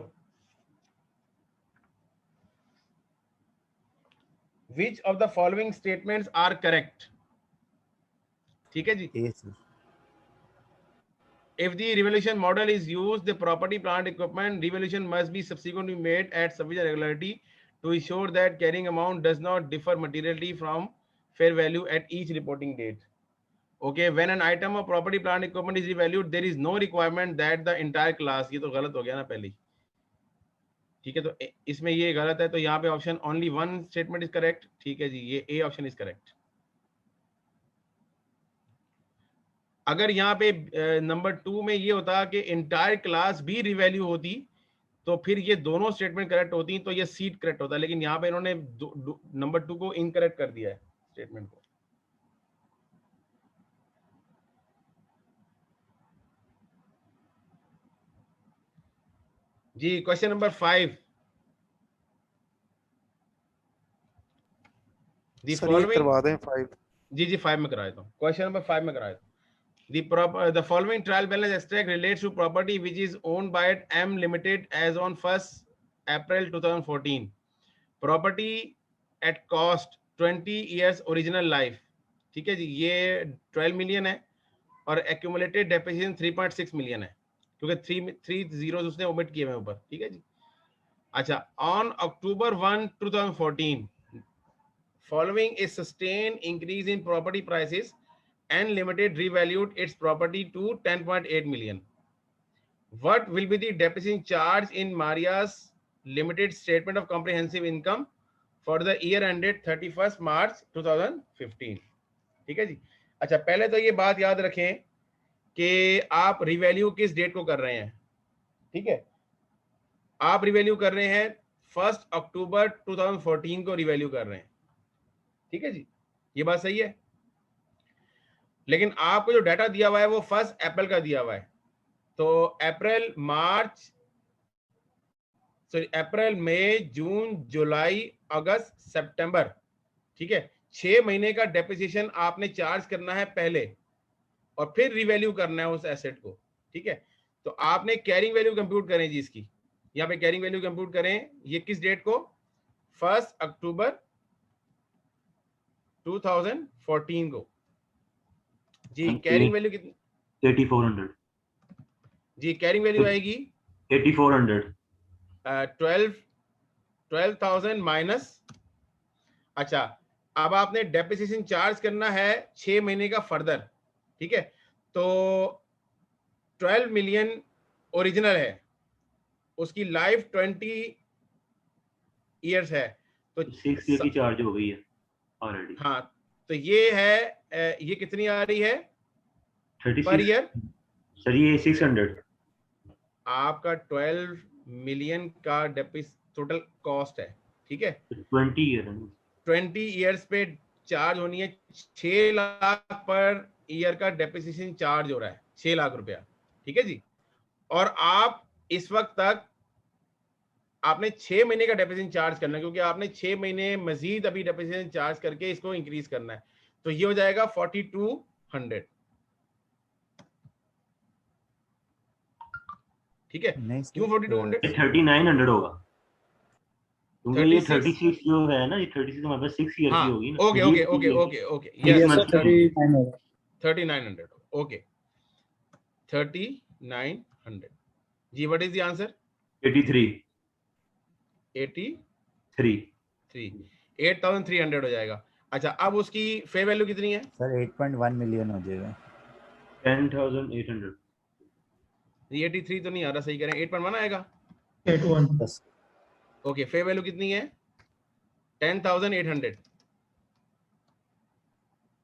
which of the following statements are correct, ठीक है जी। If the revaluation model is used, the property, plant, equipment revaluation must be subsequently made at sufficient regularity to ensure that carrying amount does not differ materially from fair value at each reporting date। Okay, when an item of property, plant, equipment is revalued, there is no requirement that the entire class, ये तो गलत हो गया ना पहले, ठीक है, तो इसमें ये गलत है, तो यहाँ पे option only one statement is correct. ठीक है जी, ये ए ऑप्शन इज करेक्ट। अगर यहाँ पे नंबर 2 में ये होता कि इंटायर क्लास भी रिवैल्यू होती तो फिर ये दोनों स्टेटमेंट करेक्ट होती, तो ये सीट करेक्ट होता, लेकिन यहाँ पे इन्होंने नंबर 2 को इनकरेक्ट कर दिया है स्टेटमेंट को। जी क्वेश्चन नंबर 5,
करवा दें 5।
जी 5 में करा देता हूँ, क्वेश्चन नंबर 5 में करा देता हूँ। The following trial balance extract relates to property which is owned by M Limited as on 1st April 2014. Property at cost 20 years original life। ठीक है जी, ये 12 मिलियन है और accumulated depreciation 3.6 मिलियन है, क्योंकि 3 जीरोस उसने ओमिट किए हुए ऊपर। ठीक है जी। अच्छा, on October 1, 2014, following a sustained increase in property prices, and Limited revalued its property to 10.8 million. What will be the depreciation charge in Maria's Limited statement of comprehensive income for the year ended 31st March 2015? ठीक है जी। अच्छा, पहले तो ये बात याद रखें कि आप रिवैल्यू किस डेट को कर रहे हैं। ठीक है, आप रिवैल्यू कर रहे हैं 1 अक्टूबर 2014 को रिवैल्यू कर रहे हैं। ठीक है जी, ये बात सही है। लेकिन आपको जो डाटा दिया हुआ है वो 1 अप्रैल का दिया हुआ है, तो अप्रैल मई जून जुलाई अगस्त सितंबर, ठीक है, 6 महीने का डेप्रिसिएशन आपने चार्ज करना है पहले और फिर रिवैल्यू करना है उस एसेट को। ठीक है, तो आपने कैरिंग वैल्यू कंप्यूट करें जी इसकी, यहाँ पे कैरिंग वैल्यू कंप्यूट करें। ये किस डेट को? 1 अक्टूबर 2014 को जी। कैरिंग वैल्यू कितनी?
8400
जी। कैरिंग वैल्यू आएगी
8400
12,000 माइनस। अच्छा, अब आपने डेप्रिसिएशन चार्ज करना है 6 महीने का फर्दर। ठीक है, तो 12 मिलियन ओरिजिनल है, उसकी लाइफ 20 इयर्स है, तो
6 ईयर की चार्ज हो गई है ऑलरेडी।
हाँ, तो ये है ये कितनी आ रही है
36
पर ईयर?
सर ये 600
आपका 12 मिलियन का टोटल कॉस्ट है। ठीक है, 20 ईयर्स पे चार्ज होनी है। 6 लाख पर ईयर का डेप्रिसिएशन चार्ज हो रहा है, 6 लाख रुपया। ठीक है जी, और आप इस वक्त तक आपने 6 महीने का डेप्रिसिएशन चार्ज करना है, क्योंकि आपने 6 महीने मजीद अभी डेप्रिसिएशन चार्ज करके इसको इंक्रीज करना है, तो ये हो जाएगा 4200। ठीक है, क्यों 4200?
3900 होगा, क्योंकि ये 36 जो है ना, ये 36 हमारे पास 6 ईयर की होगी ना।
Okay okay okay okay okay,
yes sir
3900 okay 3900 जी। What is the answer?
83
8,300 हो जाएगा। अच्छा, अब उसकी फेयर वैल्यू कितनी है
सर? 8.1 मिलियन हो जाएगा।
10,800
83 तो नहीं आ रहा, सही करें, 8.1 आएगा।
81
ओके, फेयर वैल्यू कितनी है? 10,800।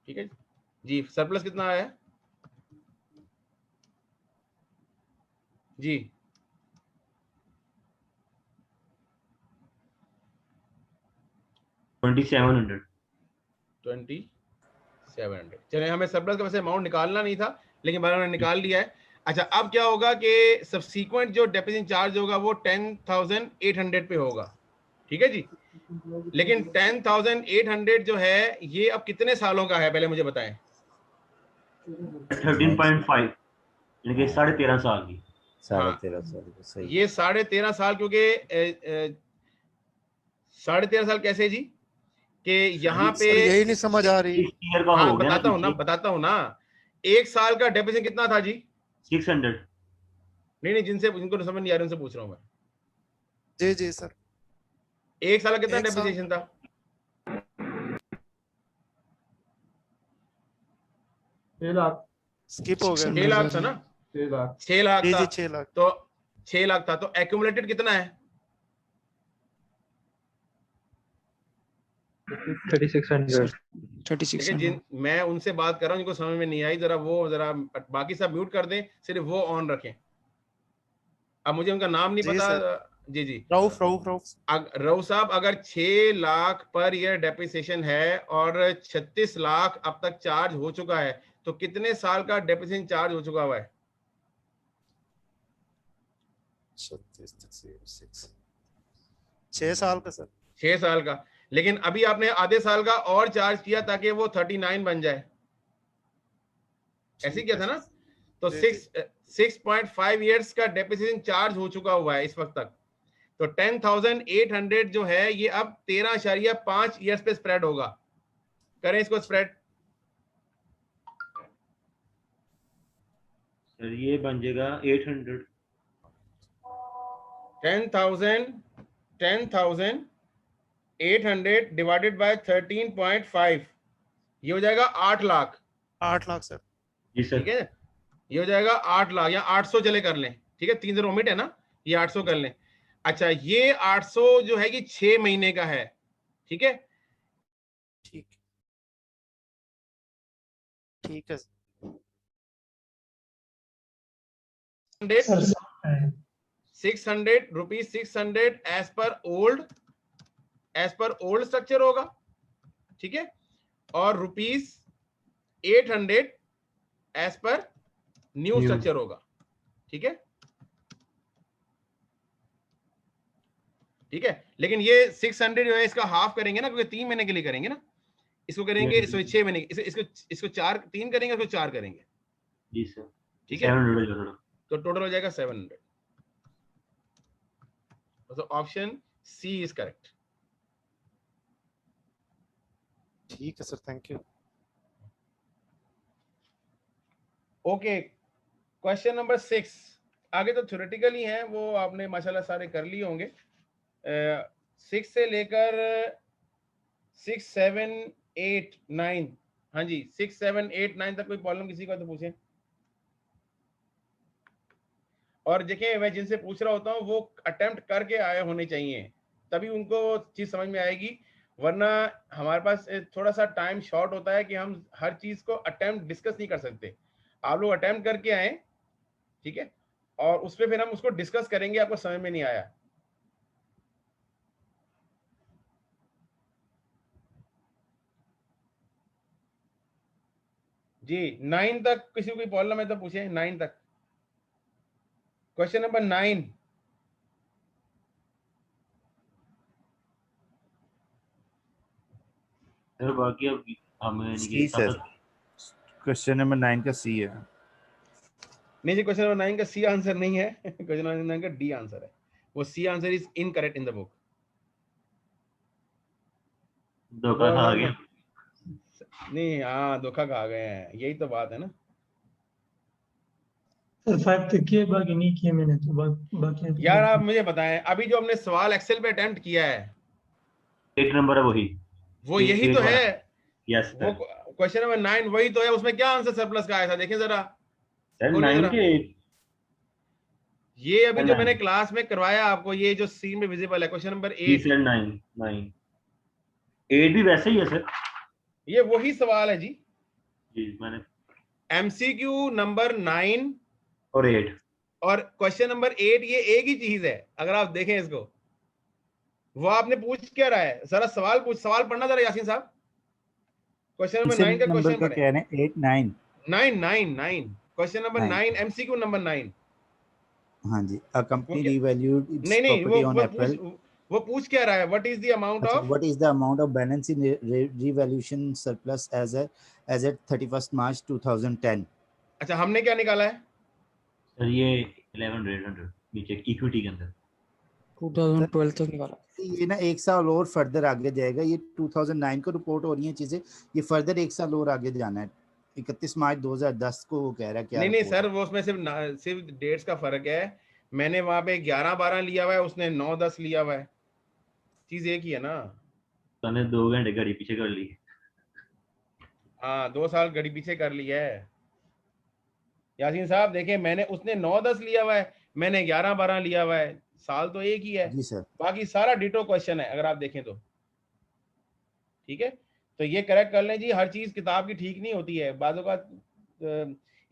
ठीक है जी। सरप्लस कितना आया है जी?
$2,700
2700। चले, हमें सरप्लस का वैसे अमाउंट निकालना नहीं था, लेकिन मैंने निकाल लिया है। अच्छा, अब क्या होगा कि सब्सीक्वेंट जो डेप्रिसिएशन चार्ज होगा वो 10,800 पे होगा। ठीक है जी, लेकिन 10,800 जो है ये अब कितने सालों का है पहले मुझे बताएं।
13.5 यानी कि 13.5 साल की।
13.5 साल की, सही।
ये 13.5 साल, क्योंकि 13.5 साल कैसे जी कि यहाँ पे
यही नहीं समझ आ रही।
हाँ, बताता हूँ ना। 1 साल का डेप्रिसिएशन कितना था जी?
600।
नहीं, जिनको समझ नहीं आ रही उनसे पूछ रहा हूँ मैं।
जी जी सर।
1 साल का कितना डेप्रिसिएशन था?
6 लाख।
स्किप हो गया।
6 लाख था ना?
6 लाख।
6 लाख था।
6 लाख।
तो 6 लाख था, तो एक्यूमुलेटेड कितना है?
3600
देखिए मैं उनसे बात कर रहा हूँ जिनको समझ में नहीं आई, जरा बाकी सब म्यूट कर दें, सिर्फ वो ऑन रखें। अब मुझे उनका नाम नहीं पता। जी
रऊफ
रऊफ साहब, अगर 6 लाख पर ईयर डेप्रिसिएशन है और 36 लाख अब तक चार्ज हो चुका है, तो कितने साल का डेप्रिसिएशन चार्ज हो चुका हुआ है?
6 साल का सर।
6 साल का, लेकिन अभी आपने आधे साल का और चार्ज किया ताकि वो 39 बन जाए, ऐसे किया था ना? तो 6.5 इयर्स का डेप्रिसिएशन चार्ज हो चुका हुआ है इस वक्त तक। तो 10,800 जो है ये अब 13.5 इयर्स पे स्प्रेड होगा। करें इसको स्प्रेड।
सर ये बन जाएगा 800।
10,800 डिवाइडेड बाय 13.5, ये हो जाएगा 8 लाख।
8 लाख सर।
जी सर।
ठीक है, ये हो जाएगा 8 लाख, या 800 चले कर लें। ठीक है, 3 0 ओमिट है ना, ये 800 कर लें। अच्छा, ये 800 जो है कि 6 महीने का है। ठीक है,
ठीक है।
600 rupees 600 as per old structure होगा। ठीक है, और rupees 800 as per new structure होगा। ठीक है, ठीक है, लेकिन ये 600 जो है इसका हाफ करेंगे ना, क्योंकि 3 महीने के लिए करेंगे ना, इसको करेंगे, इसको 6 महीने, इसको 3 करेंगे, इसको 4 करेंगे।
जी सर।
ठीक है,
700
तो टोटल हो जाएगा 700। तो ऑप्शन सी इज करेक्ट।
ठीक है sir, thank you.
Okay, question number 6। आगे तो थ्योरेटिकल ही है, वो आपने माशाल्लाह सारे कर लिए होंगे। 6 से लेकर 6, 7, 8, 9, हाँ जी 6, 7, 8, 9 तक कोई प्रॉब्लम किसी का तो पूछें। और देखिए, मैं जिनसे पूछ रहा होता हूँ वो अटेम्प्ट करके आए होने चाहिए, तभी उनको चीज समझ में आएगी, वरना हमारे पास थोड़ा सा टाइम शॉर्ट होता है कि हम हर चीज को अटेम्प्ट डिस्कस नहीं कर सकते। आप लोग अटेम्प्ट करके आए, ठीक है, और उस पर फिर हम उसको डिस्कस करेंगे, आपको समझ में नहीं आया। जी 9 तक किसी को कोई प्रॉब्लम है तो पूछे। 9 तक, क्वेश्चन नंबर 9।
सर बाकी अब हमें
सी सर, क्वेश्चन नंबर 9 का सी है।
नहीं जी, क्वेश्चन नंबर 9 का सी आंसर नहीं है, क्वेश्चन नंबर 9 का डी आंसर है। वो C answer is incorrect in the book.
धोखा खा गए।
नहीं, हाँ धोखा खा गए हैं, यही तो बात है ना।
सर 5 तक किए, बाकी नहीं किए मैंने तो। बाकी
यार आप मुझे बताएं, अभी जो हमने सवाल एक्सेल पे अटेम्प्ट किया है,
8 नंबर है वही,
वो यही तो है।
यस
वो क्वेश्चन नंबर 9 वही तो है। उसमें क्या आंसर सरप्लस का आया था, देखें जरा।
सर 9 के
ये अभी जो मैंने क्लास में करवाया आपको, ये जो स्क्रीन में विजिबल है, क्वेश्चन नंबर 8।
9 8 भी वैसे ही है सर,
ये वही सवाल है जी।
मैंने
एमसीक्यू नंबर 9
और 8
और क्वेश्चन नंबर 8 ये एक ही चीज है। अगर आप देखें इसको, वो आपने पूछ क्या रहा है, जरा सवाल पढ़ना जरा यासीन साहब। क्वेश्चन नंबर 9 का क्वेश्चन
का कह रहे हैं 8 9
9 क्वेश्चन नंबर 9 एमसीक्यू नंबर 9।
हाँ जी, a company revalued its
नहीं
property on April।
वो पूछ क्या रहा है, what is the amount of,
what is the amount of balance in revaluation surplus as at 31st March 2010।
अच्छा, हमने क्या निकाला है
सर? ये 11,800 नीचे इक्विटी के अंदर
2012 तक निकाला।
ये ना एक साल और फर्दर आगे जाएगा। ये 2009 को रिपोर्ट हो रही है चीजें, ये फर्दर एक साल और आगे जाना है। 31 मार्च 2010 को वो कह रहा है क्या?
नहीं सर, वो उसमें सिर्फ डेट्स का फर्क है। मैंने वहां पे 11-12 लिया हुआ है, उसने 9-10 लिया हुआ है, चीज एक ही है ना।
मैंने 2 घंटे घड़ी पीछे कर ली।
हाँ 2 साल घड़ी पीछे कर ली है यासीन साहब। देखें, मैंने उसने 9-10 लिया हुआ है, मैंने 11-12 लिया हुआ है, साल तो एक ही है
जी सर।
बाकी सारा डिटो क्वेश्चन है अगर आप देखें तो। ठीक है, तो ये करेक्ट कर लें जी। हर चीज किताब की ठीक नहीं होती है बाज़ों का,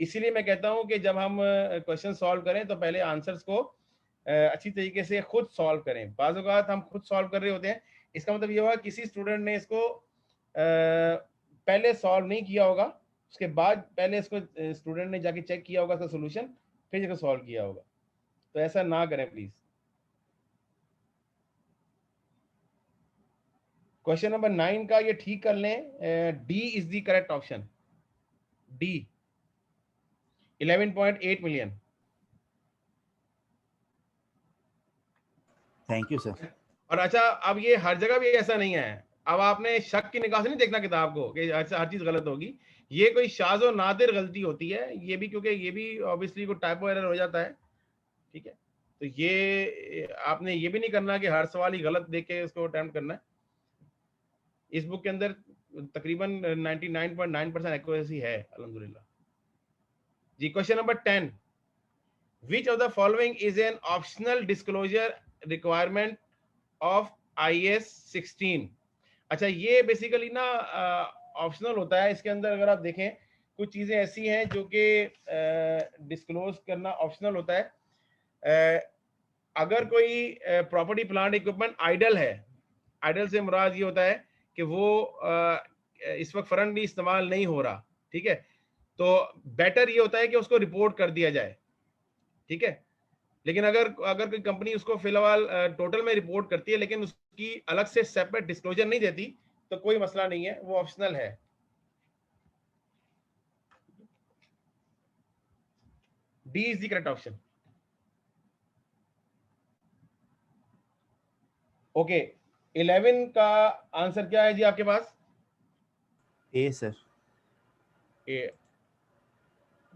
इसीलिए मैं कहता हूं कि जब हम क्वेश्चन सॉल्व करें तो पहले आंसर्स को अच्छी तरीके से खुद सॉल्व करें। बाज़ों का हम खुद सॉल्व कर रहे होते हैं, इसका मतलब ये हुआ किसी स्टूडेंट ने इसको पहले सॉल्व नहीं किया होगा, उसके बाद पहले इसको स्टूडेंट ने जाके चेक किया होगा इसका सोल्यूशन, फिर इसको सॉल्व किया होगा। तो ऐसा ना करें प्लीज। क्वेश्चन नंबर 9 का ये ठीक कर लें, D is the correct option. D 11.8 million.
Thank you sir.
और अच्छा, अब ये हर जगह भी ऐसा नहीं है, अब आपने शक की निगाह से नहीं देखना किताब को कि अच्छा हर चीज गलत होगी। ये कोई शाज़ और नादिर गलती होती है, ये भी, क्योंकि ये भी ऑब्वियसली कोई टाइपो एरर हो जाता है। ठीक है, तो ये आपने ये भी नहीं करना कि हर सवाल ही गलत देख के उसको अटेम्प्ट करना है। इस बुक के अंदर तकरीबन 99.9% एक्यूरेसी है अल्हम्दुलिल्लाह जी। Question number 10, which of the following is an optional disclosure requirement of IAS 16। अच्छा, ये बेसिकली ना ऑप्शनल होता है। इसके अंदर अगर आप देखें कुछ चीजें ऐसी हैं जो कि डिस्क्लोज करना ऑप्शनल होता है। अगर कोई प्रॉपर्टी प्लांट इक्विपमेंट आइडल है, आइडल से मुराद ये होता है कि वो इस वक्त करंटली इस्तेमाल नहीं हो रहा, ठीक है, तो बेटर ये होता है कि उसको रिपोर्ट कर दिया जाए। ठीक है, लेकिन अगर कोई कंपनी उसको फिलहाल टोटल में रिपोर्ट करती है लेकिन उसकी अलग से सेपरेट डिस्क्लोजर नहीं देती, तो कोई मसला नहीं है, वो ऑप्शनल है। D is the correct option. Okay, 11 का आंसर क्या है जी आपके पास?
ए सर।
ए।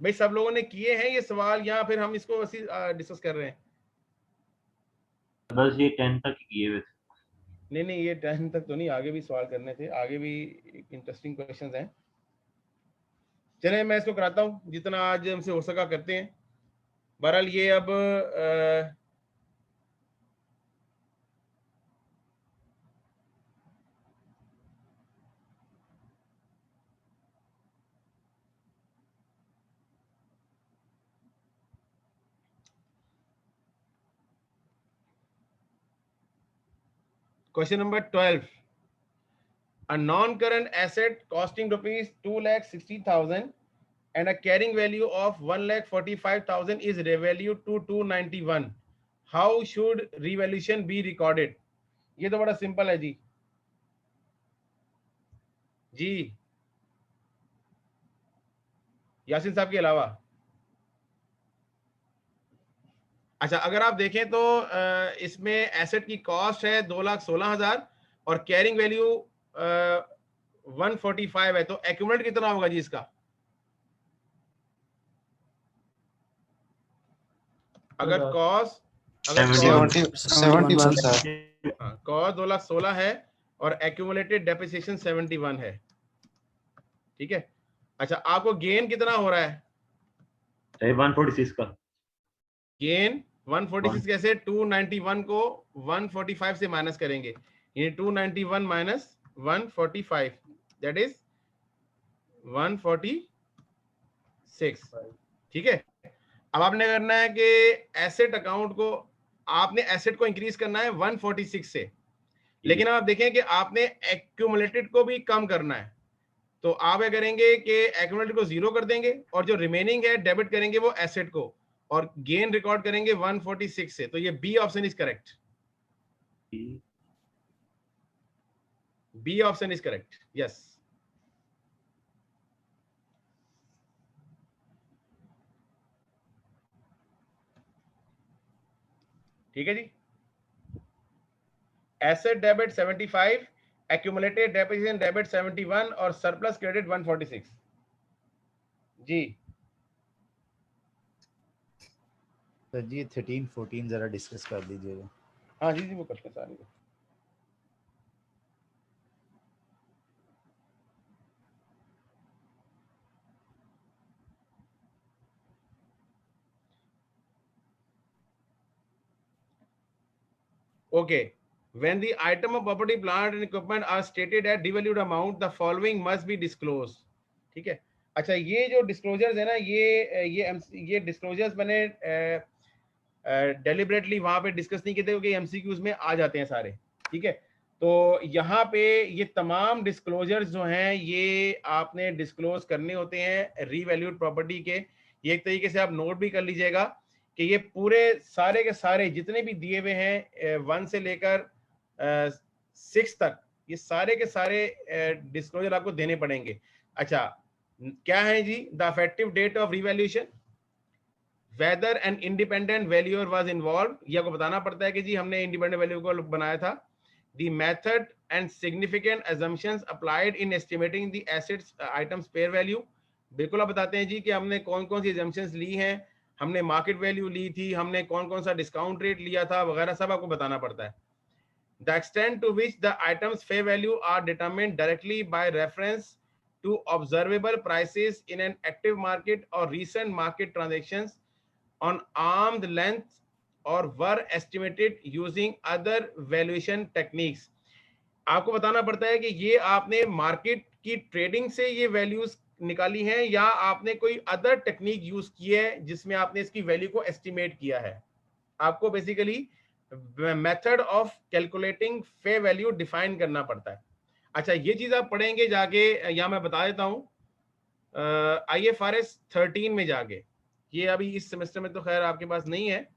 भाई सब लोगों ने किए हैं ये सवाल या फिर हम इसको ऐसे डिस्कस कर रहे हैं?
बस ये 10 तक ही किए हुए थे।
नहीं, ये 10 तक तो नहीं, आगे भी सवाल करने थे, आगे भी इंटरेस्टिंग क्वेश्चंस हैं। चले मैं इसको कराता हूँ, जितना आज हमसे हो सका करते हैं। बहरहाल ये अब question number 12, a non-current asset costing rupees 2,60,000 and a carrying value of 1,45,000 is revalued to 291. How should revaluation be recorded? ये तो बड़ा सिंपल है जी। जी यासिन साहब के अलावा। अच्छा, अगर आप देखें तो इसमें एसेट की कॉस्ट है 2,16,000 और कैरिंग वैल्यू 145 है, तो एक्यूमुलेट कितना होगा जी इसका? अगर कॉस्ट कॉस्ट 2,16,000 है और एक्यूमुलेटेड डेप्रिसिएशन 71 है, ठीक है। अच्छा, आपको गेन कितना हो रहा है?
146 का
गेन 146 कैसे? 291 को 145 से माइनस करेंगे, यानी 291 माइनस 145 दैट इज 146। ठीक है, अब आपने करना है कि एसेट अकाउंट को, आपने एसेट को इंक्रीज करना है 146 से, लेकिन आप देखें कि आपने एक्यूमुलेटेड को भी कम करना है। तो आप क्या करेंगे कि एक्यूमुलेटेड को 0 कर देंगे और जो रिमेनिंग है डेबिट करेंगे वो एसेट को, और गेन रिकॉर्ड करेंगे 146 से। तो ये B option is correct. B option is correct, yes. ठीक है जी। Asset debit 75, accumulated depreciation debit 71 और सरप्लस क्रेडिट 146। जी
सर जी 13 14 जरा डिस्कस कर दीजिएगा।
हाँ जी वो करते हैं सारे। Okay, When the item of property, plant and equipment are stated at devalued amount, the following must be disclosed. ठीक है. अच्छा, ये जो डिस्क्लोजर्स है ना, ये डिस्क्लोजर्स मैंने डेलिबरेटली वहां पे डिस्कस नहीं किए थे क्योंकि एमसीक्यूज में आ जाते हैं सारे. ठीक है. तो यहाँ पे ये तमाम डिस्क्लोजर्स जो हैं ये आपने डिस्क्लोज करने होते हैं रीवैल्यूड प्रॉपर्टी के. ये एक तरीके से आप नोट भी कर लीजिएगा कि ये पूरे सारे के सारे जितने भी दिए हुए हैं 1 से लेकर 6 तक, ये सारे के सारे डिस्क्लोजर आपको देने पड़ेंगे. अच्छा, क्या है जी? The effective date of revaluation, whether an independent valuer was involve, ये आपको बताना पड़ता है कि जी हमने इंडिपेंडेंट वैल्यू को बनाया था. The method and significant assumptions applied in estimating the assets items fair value, बिल्कुल आप बताते हैं जी कि हमने कौन कौन सी assumptions ली हैं, हमने मार्केट वैल्यू ली थी, हमने कौन कौन सा डिस्काउंट रेट लिया था वगैरह, सब आपको बताना पड़ता है. The extent to which the items fair value are determined directly by reference to observable prices in an active market or recent market transactions on arm's length or were estimated using other valuation techniques. आपको बताना पड़ता है कि ये आपने market की trading से ये वैल्यूज निकाली हैं या आपने कोई अदर टेक्निक यूज की है जिसमें आपने इसकी वैल्यू को एस्टिमेट किया है. आपको basically method of calculating fair value define करना पड़ता है. अच्छा, ये चीज आप पढ़ेंगे जाके, या मैं बता देता हूँ IFRS 13 में जाके. ये अभी इस सेमेस्टर में तो खैर आपके पास नहीं है,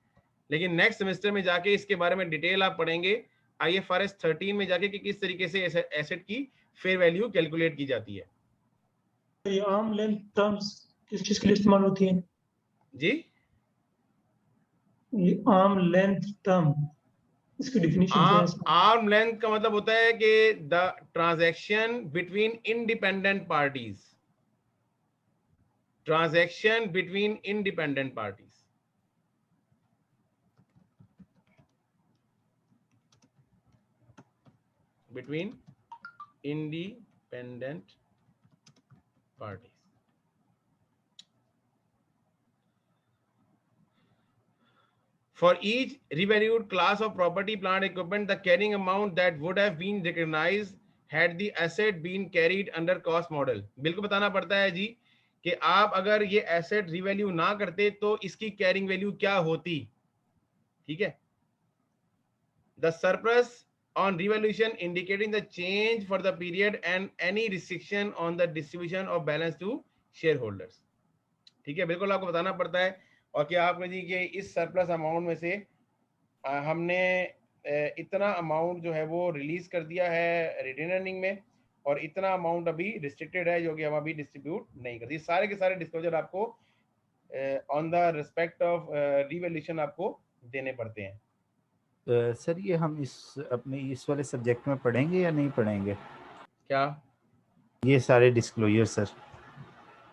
लेकिन नेक्स्ट सेमेस्टर में जाके इसके बारे में डिटेल आप पढ़ेंगे IFRS 13 में जाके कि किस तरीके से एसेट की फेयर वैल्यू कैलकुलेट की जाती है.
ये आर्म लेंथ टर्म्स किस चीज के लिए इस्तेमाल होती है
जी?
ये आर्म लेंथ टर्म, इसकी डेफिनेशन क्या है?
आर्म लेंथ का मतलब होता है कि the transaction between independent parties, transaction between independent parties. Between independent parties. For each revalued class of property, plant, equipment, the carrying amount that would have been recognized had the asset been carried under cost model. बिल्कुल बताना पड़ता है जी कि आप अगर ये asset revalue ना करते तो इसकी कैरिंग वैल्यू क्या होती. ठीक है. The surplus on revaluation indicating the change for the period and any restriction on the distribution of balance to shareholders. ठीक है, बिल्कुल आपको बताना पड़ता है. और क्या आपने जी कि इस सरप्लस अमाउंट में से हमने इतना अमाउंट जो है वो रिलीज कर दिया है रिटेन अर्निंग में और इतना अमाउंट अभी रिस्ट्रिक्टेड है जो कि हम अभी डिस्ट्रीब्यूट नहीं करते. सारे के सारे डिस्क्लोजर आपको on the respect of revaluation आपको देने पड़ते हैं.
सर ये हम अपने इस वाले सब्जेक्ट में पढ़ेंगे या नहीं पढ़ेंगे?
क्या
ये सारे डिस्क्लोजर सर?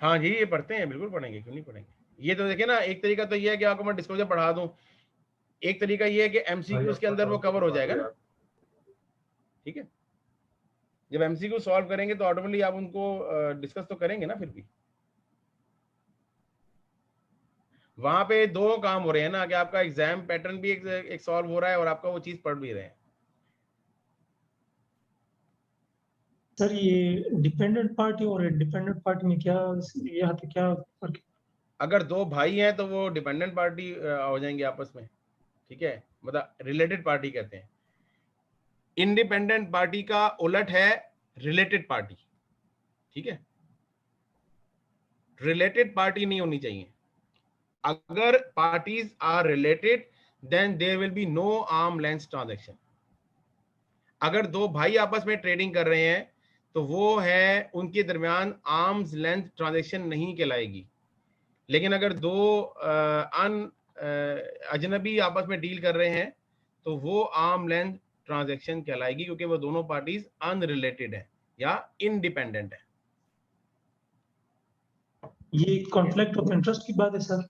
हाँ जी, ये पढ़ते हैं, बिल्कुल पढ़ेंगे, क्यों नहीं पढ़ेंगे. ये तो देखिए ना, एक तरीका तो ये है कि आपको मैं डिस्क्लोजर पढ़ा दूं, एक तरीका ये है कि एमसीक्यूज के अंदर वो कवर हो जाएगा ना. ठीक है, जब एमसीक्यू सॉल्व करेंगे तो ऑटोमेटिकली आप उनको डिस्कस तो करेंगे ना. फिर भी वहां पे दो काम हो रहे हैं ना कि आपका एग्जाम पैटर्न भी एक सॉल्व हो रहा है और आपका वो चीज पढ़ भी रहे हैं.
सर ये डिपेंडेंट पार्टी और इंडिपेंडेंट पार्टी में क्या यहाँ पे क्या फर्क है?
अगर दो भाई हैं तो वो डिपेंडेंट पार्टी हो जाएंगे आपस में. ठीक है, मतलब रिलेटेड पार्टी कहते हैं. इंडिपेंडेंट पार्टी का उलट है रिलेटेड पार्टी. ठीक है, रिलेटेड पार्टी नहीं होनी चाहिए. अगर parties are related then there will be no arm length transaction. अगर दो भाई आपस में ट्रेडिंग कर रहे हैं तो वो है उनके दरमियान आर्म्स लेंथ ट्रांजैक्शन नहीं कहलाएगी. लेकिन अगर दो अजनबी आपस में डील कर रहे हैं तो वो आर्म लेंथ ट्रांजैक्शन कहलाएगी क्योंकि वो दोनों पार्टीज अनरिलेटेड है या इनडिपेंडेंट है.
ये कॉन्फ्लिक्ट ऑफ इंटरेस्ट की बात है सर?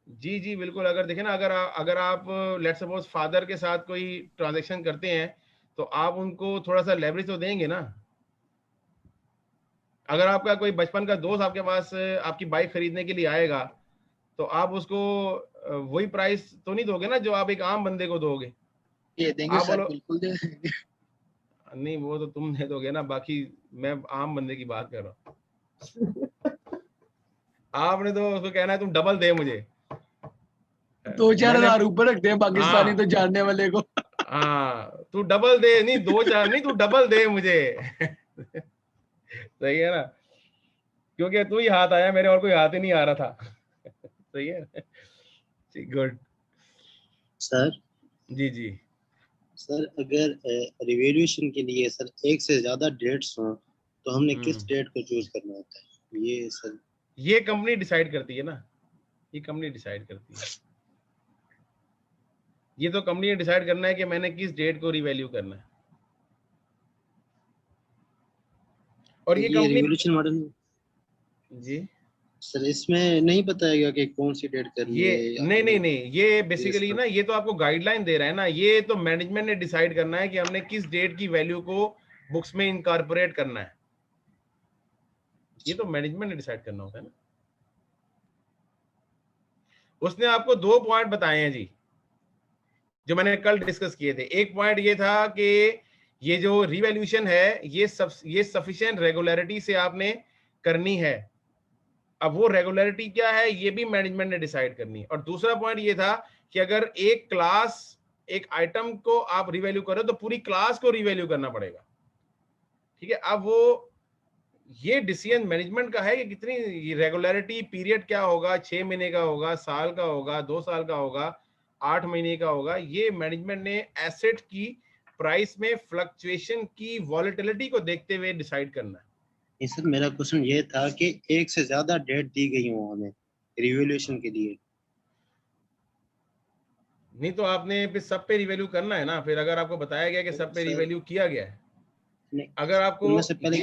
जी जी बिल्कुल. अगर देखें ना, अगर आप लेट्स सपोज फादर के साथ कोई ट्रांजैक्शन करते हैं तो आप उनको थोड़ा सा लेवरेज तो देंगे ना. अगर आपका कोई बचपन का दोस्त आपके पास आपकी बाइक खरीदने के लिए आएगा तो आप उसको वही प्राइस तो नहीं दोगे ना जो आप एक आम बंदे को दोगे.
ये देंगे
आप
सर,
बोलो।
बिल्कुल दे देंगे।
नहीं वो तो तुम दे दोगे ना, बाकी मैं आम बंदे की बात कर रहा हूँ। आपने तो उसको कहना है तुम डबल दे मुझे।
2-4 हज़ार ऊपर रखते हैं पाकिस्तानी
हाँ
तो जानने वाले को।
हाँ, तू डबल दे, नहीं 2-4 नहीं, तू डबल दे मुझे। सही है ना, क्योंकि तू ही हाथ आया, मेरे और कोई हाथ ही नहीं आ रहा था। सही है, गुड।
सर
जी जी
सर, अगर रिवैल्यूएशन के लिए सर एक से ज्यादा डेट्स हो तो हमने किस डेट को चूज करना होता है? ये सर
ये कंपनी डिसाइड करती है ना, ये कंपनी डिसाइड करती है। ये तो कंपनी ने डिसाइड करना है कि मैंने किस डेट को रिवैल्यू करना है। और
तो
ये
ये
कंपनी
रिवैल्यूएशन मॉडल
जी
सर इसमें नहीं बताएगा कि कौन सी डेट करनी
ये
है या
नहीं
फिर
नहीं नहीं, ये बेसिकली
इसका-
ना, ये तो आपको गाइडलाइन दे रहा है ना, ये तो मैनेजमेंट ने डिसाइड करना है कि हमने किस डेट की वैल्यू को बुक्स में इनकॉर्पोरेट करना है। ये तो मैनेजमेंट ने डिसाइड करना होता है ना। उसने आपको 2 पॉइंट बताए हैं जी, जो मैंने कल डिस्कस किए थे। एक पॉइंट ये था कि ये जो रिवैल्यूएशन है ये सफिशिएंट रेगुलरिटी से आपने करनी है। अब वो रेगुलरिटी क्या है ये भी मैनेजमेंट ने डिसाइड करनी है। और दूसरा पॉइंट ये था कि अगर एक क्लास, एक आइटम को आप रिवैल्यू करो तो पूरी क्लास को रिवैल्यू करना पड़ेगा। ठीक है, अब वो ये डिसीजन मैनेजमेंट का है कि कितनी रेगुलरिटी पीरियड क्या होगा, 6 महीने का होगा, साल का होगा, 2 साल का होगा, 8 महीने का होगा। ये मैनेजमेंट ने एसेट की प्राइस में फ्लक्चुएशन की वॉलेटिलिटी को देखते हुए डिसाइड करना है।
नहीं सर, मेरा क्वेश्चन ये था कि एक से ज्यादा डेट दी गई हो हमें रिवैल्यूएशन के लिए।
नहीं तो आपने फिर सब पे रिवैल्यू करना है ना। फिर अगर आपको बताया गया कि सब पे रिवैल्यू किया गया है,
नहीं,
अगर आपको
उनमें से पहले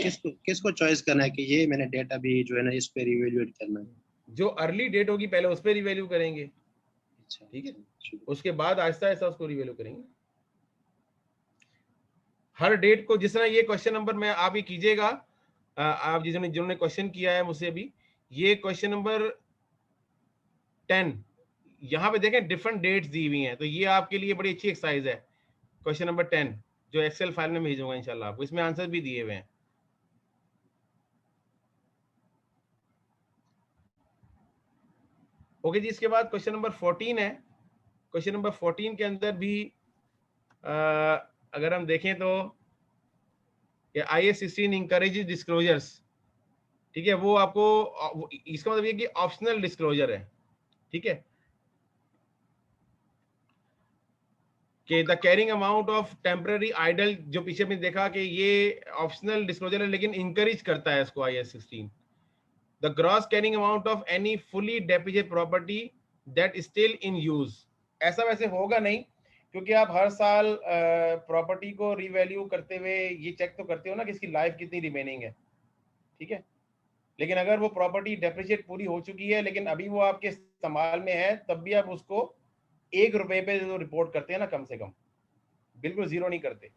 किसको चॉइस करना है कि ये मैंने डेट अभी जो है ना इस पे रिवैल्यूएट करना है?
जो अर्ली डेट होगी पहले उस पे रिवैल्यू करेंगे।
अच्छा,
ठीक है, उसके बाद आहिस्ता आहिस्ता उसको रिवैल्यू करेंगे। हर डेट को, जिस तरह ये क्वेश्चन नंबर में आप ये कीजिएगा, आप जिन्होंने क्वेश्चन किया है मुझसे अभी, ये क्वेश्चन नंबर 10, यहाँ पे देखें डिफरेंट डेट्स दी हुई हैं, तो ये आपके लिए बड़ी अच्छी एक्सरसाइज है। क्वेश्चन नंबर 10 जो एक्सेल फाइल में भेजूंगा इंशाल्लाह आपको, इसमें आंसर भी दिए हुए हैं। ओके जी, इसके बाद क्वेश्चन नंबर 14 है। क्वेश्चन नंबर 14 के अंदर भी अगर हम देखें तो IAS 16 इंकरेजेस डिस्क्लोजर्स। ठीक है, वो आपको, इसका मतलब ये कि ऑप्शनल डिस्क्लोजर है। ठीक है, कि the carrying amount of temporary idle, जो पीछे में देखा कि ये ऑप्शनल डिस्क्लोजर है लेकिन इंकरेज करता है इसको IAS 16। The gross carrying amount of any fully depreciated property that still in use. ऐसा वैसे होगा नहीं, क्योंकि आप हर साल प्रॉपर्टी को रिवैल्यू करते हुए ये चेक तो करते हो ना कि इसकी लाइफ कितनी रिमेनिंग है। ठीक है, लेकिन अगर वो प्रॉपर्टी डेप्रिशिएट पूरी हो चुकी है लेकिन अभी वो आपके इस्तेमाल में है, तब भी आप उसको 1 रुपए पे जो रिपोर्ट करते हैं ना, कम से कम, बिल्कुल जीरो नहीं करते।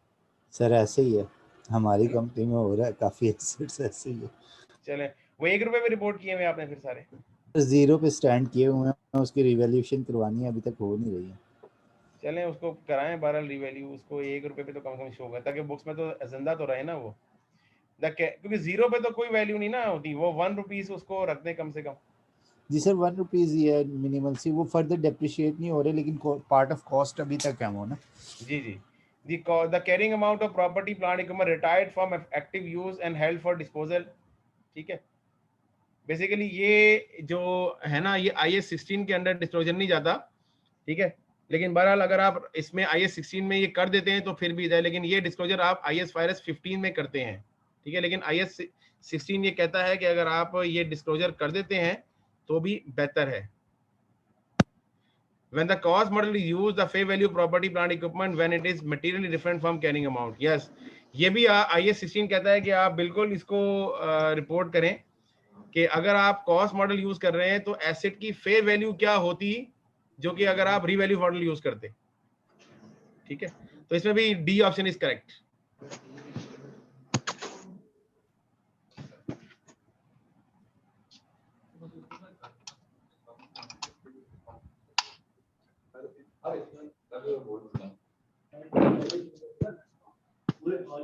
सर ऐसे ही है, हमारी कंपनी में हो रहा है, काफी एसेट्स ऐसे ही है।
चले, वो 1 रुपए पे रिपोर्ट किए हुए आपने फिर सारे?
जीरो पे स्टैंड किए हुए हैं, उसकी रिवैल्यूएशन करवानी है, अभी तक हो नहीं रही है।
चलें उसको कराएं बहरहाल रिवैल्यू, उसको 1 रुपए पे तो कम से कम शो होगा, ताकि बुक्स में तो जिंदा तो रहे ना वो। क्योंकि जीरो पे तो कोई वैल्यू नहीं ना होती, वो 1 रुपीज उसको रख दें कम से कम।
जी सर, 1 रुपीज ही है मिनिमल सी, वो फर्दर डेप्रिशिएट नहीं हो रहे, लेकिन पार्ट ऑफ कॉस्ट अभी तक है वो ना।
जी जी, the carrying amount of property plant equipment retired from active use and held for disposal। ठीक है, बेसिकली ये जो है ना, ये IAS 16 के अंडर डिस्क्लोजर नहीं जाता। ठीक है, लेकिन बहरहाल अगर आप इसमें IAS 16 में ये कर देते हैं तो फिर भी है, लेकिन ये डिस्क्लोजर आप IFRS 15 में करते हैं। ठीक है, लेकिन IAS 16 ये कहता है कि अगर आप ये डिस्क्लोजर कर देते हैं तो भी बेहतर है। When the cost model is used, the fair value property plant equipment when it is materially different from carrying amount। Yes, ये भी IAS 16 कहता है कि आप बिल्कुल इसको रिपोर्ट करें कि अगर आप कॉस्ट मॉडल यूज कर रहे हैं तो एसेट की फेयर वैल्यू क्या होती, जो कि अगर आप रीवैल्यू मॉडल यूज करते। ठीक है, तो इसमें भी डी ऑप्शन इज करेक्ट। जी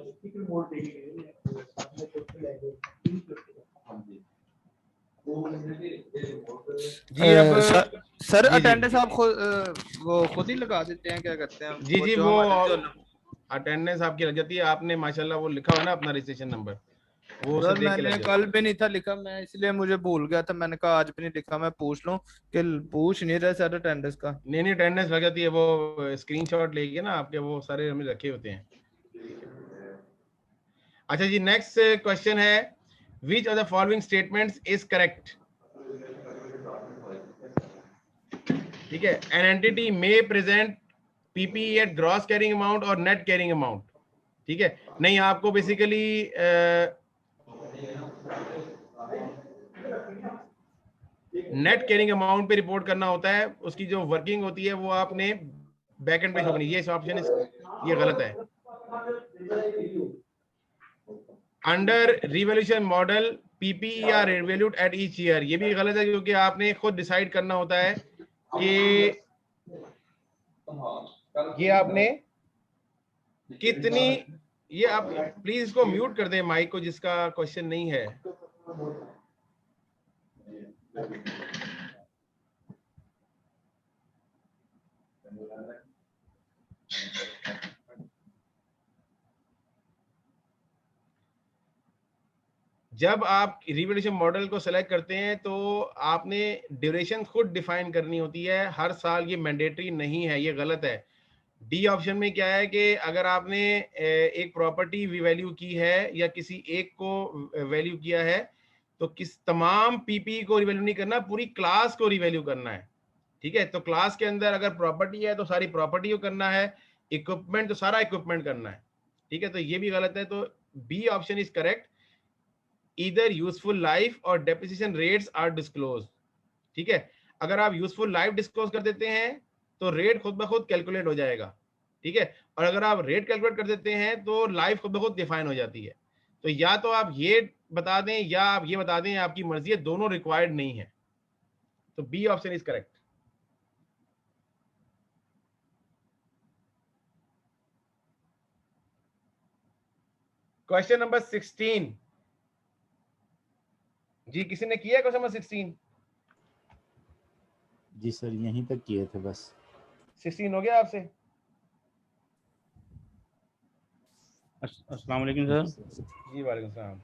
अब
सर
जी जी
अटेंडेंस आप वो खुद ही लगा देते हैं, क्या करते हैं
जी जी
जो
वो
हमारे जो
अटेंडेंस आपकी लग जाती है। आपने माशाल्लाह वो लिखा हुआ ना अपना रजिस्ट्रेशन नंबर, वो उसे
सर
देख के लग
मैंने
जाती
कल
है।
भी नहीं था लिखा, मैं इसलिए मुझे भूल गया था, मैंने कहा आज भी नहीं लिखा, मैं पूछ लूं कि पूछ नहीं रहे सर अटेंडेंस का।
नहीं नहीं अटेंडेंस लग जाती है, वो स्क्रीनशॉट लेके ना आपके वो सारे हमने रखे होते हैं। ठीक है। अच्छा जी नेक्स्ट क्वेश्चन है, which of the following statements is correct. ठीक है, an entity may present PPE at gross carrying amount और नेट कैरिंग अमाउंट। ठीक है, नहीं आपको बेसिकली नेट कैरिंग अमाउंट पे रिपोर्ट करना होता है, उसकी जो वर्किंग होती है वो आपने बैक एंड पे शो करनी। ये ऑप्शन ये गलत है। Under revaluation model PPE are revalued at each year, ये भी गलत है क्योंकि आपने खुद डिसाइड करना होता है कि ये आपने कितनी, ये आप प्लीज इसको म्यूट कर दें माइक को जिसका क्वेश्चन नहीं है। जब आप रिवैल्यूएशन मॉडल को सेलेक्ट करते हैं तो आपने ड्यूरेशन खुद डिफाइन करनी होती है, हर साल ये मैंडेटरी नहीं है, ये गलत है। डी ऑप्शन में क्या है कि अगर आपने एक प्रॉपर्टी वैल्यू की है या किसी एक को वैल्यू किया है तो किस तमाम पीपी को रिवैल्यू नहीं करना, पूरी क्लास को रिवैल्यू करना है। ठीक है, तो क्लास के अंदर अगर प्रॉपर्टी है तो सारी प्रॉपर्टी को करना है, इक्विपमेंट तो सारा इक्विपमेंट करना है। ठीक है, तो ये भी गलत है, तो B option is correct, either useful life और डेप्रिसिएशन रेट्स आर डिस्क्लोज। ठीक है, अगर आप यूजफुल लाइफ डिस्क्लोज कर देते हैं तो रेट खुद ब खुद कैलकुलेट हो जाएगा। ठीक है, और अगर आप रेट कैलकुलेट कर देते हैं तो लाइफ खुद ब खुद डिफाइन हो जाती है। तो या तो आप ये बता दें या आप ये बता दें, आपकी मर्जी है, दोनों रिक्वायर्ड नहीं है। तो B option is correct. Question number 16 जी, किसी ने किया क्वेश्चन नंबर 16?
जी सर यहीं तक किए थे बस।
16 हो गया आपसे?
अस्सलाम वालेकुम सर।
जी वालेकुम सलाम।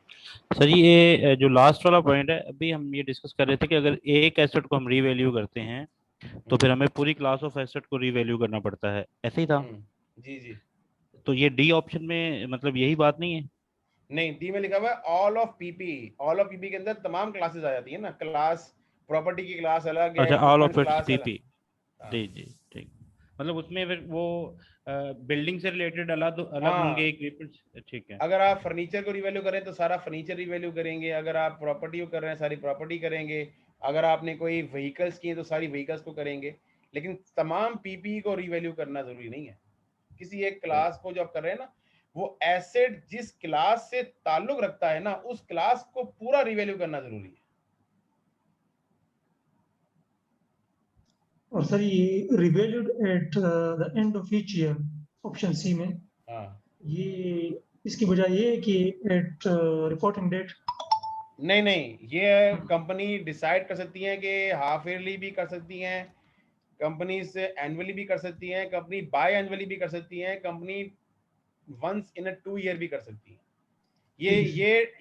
सर ये जो लास्ट वाला पॉइंट है, अभी हम ये डिस्कस कर रहे थे कि अगर एक एसेट को हम रीवैल्यू करते हैं तो फिर हमें पूरी क्लास ऑफ एसेट को रीवैल्यू करना पड़ता है, ऐसे ही था?
जी जी।
तो ये डी ऑप्शन में मतलब यही बात नहीं है?
नहीं, डी में लिखा हुआ है all of PP. All of PP के अंदर तमाम क्लासेस आ जाती है ना, क्लास प्रॉपर्टी की क्लास अलग है,
अच्छा, all of its
class
PP.
अलग।
जी जी ठीक, मतलब उसमें फिर वो बिल्डिंग से रिलेटेड अलग अलग
हाँ।
होंगे इक्विपमेंट्स। ठीक है,
अगर आप फर्नीचर को रिवैल्यू करें तो सारा फर्नीचर रिवैल्यू करेंगे, अगर आप प्रॉपर्टी को कर रहे हैं सारी प्रॉपर्टी करेंगे, अगर आपने कोई व्हीकल्स किए तो सारी व्हीकल्स को करेंगे, लेकिन तमाम पीपी को रिवैल्यू करना जरूरी नहीं है। किसी एक क्लास को जो आप कर रहे हैं ना, वो एसेट जिस क्लास से ताल्लुक रखता है ना, उस क्लास को पूरा रिवैल्यू करना जरूरी है।
और सर ये revalued at the end of each year option C में, ये इसकी बजाय ये है कि एट रिपोर्टिंग डेट।
नहीं नहीं, ये कंपनी डिसाइड कर सकती है कि हाफ ईयरली भी कर सकती हैं, कंपनी से एनुअली भी कर सकती हैं, कंपनी बाय एनुअली भी कर सकती हैं, company once in a 2 year भी कर सकती है।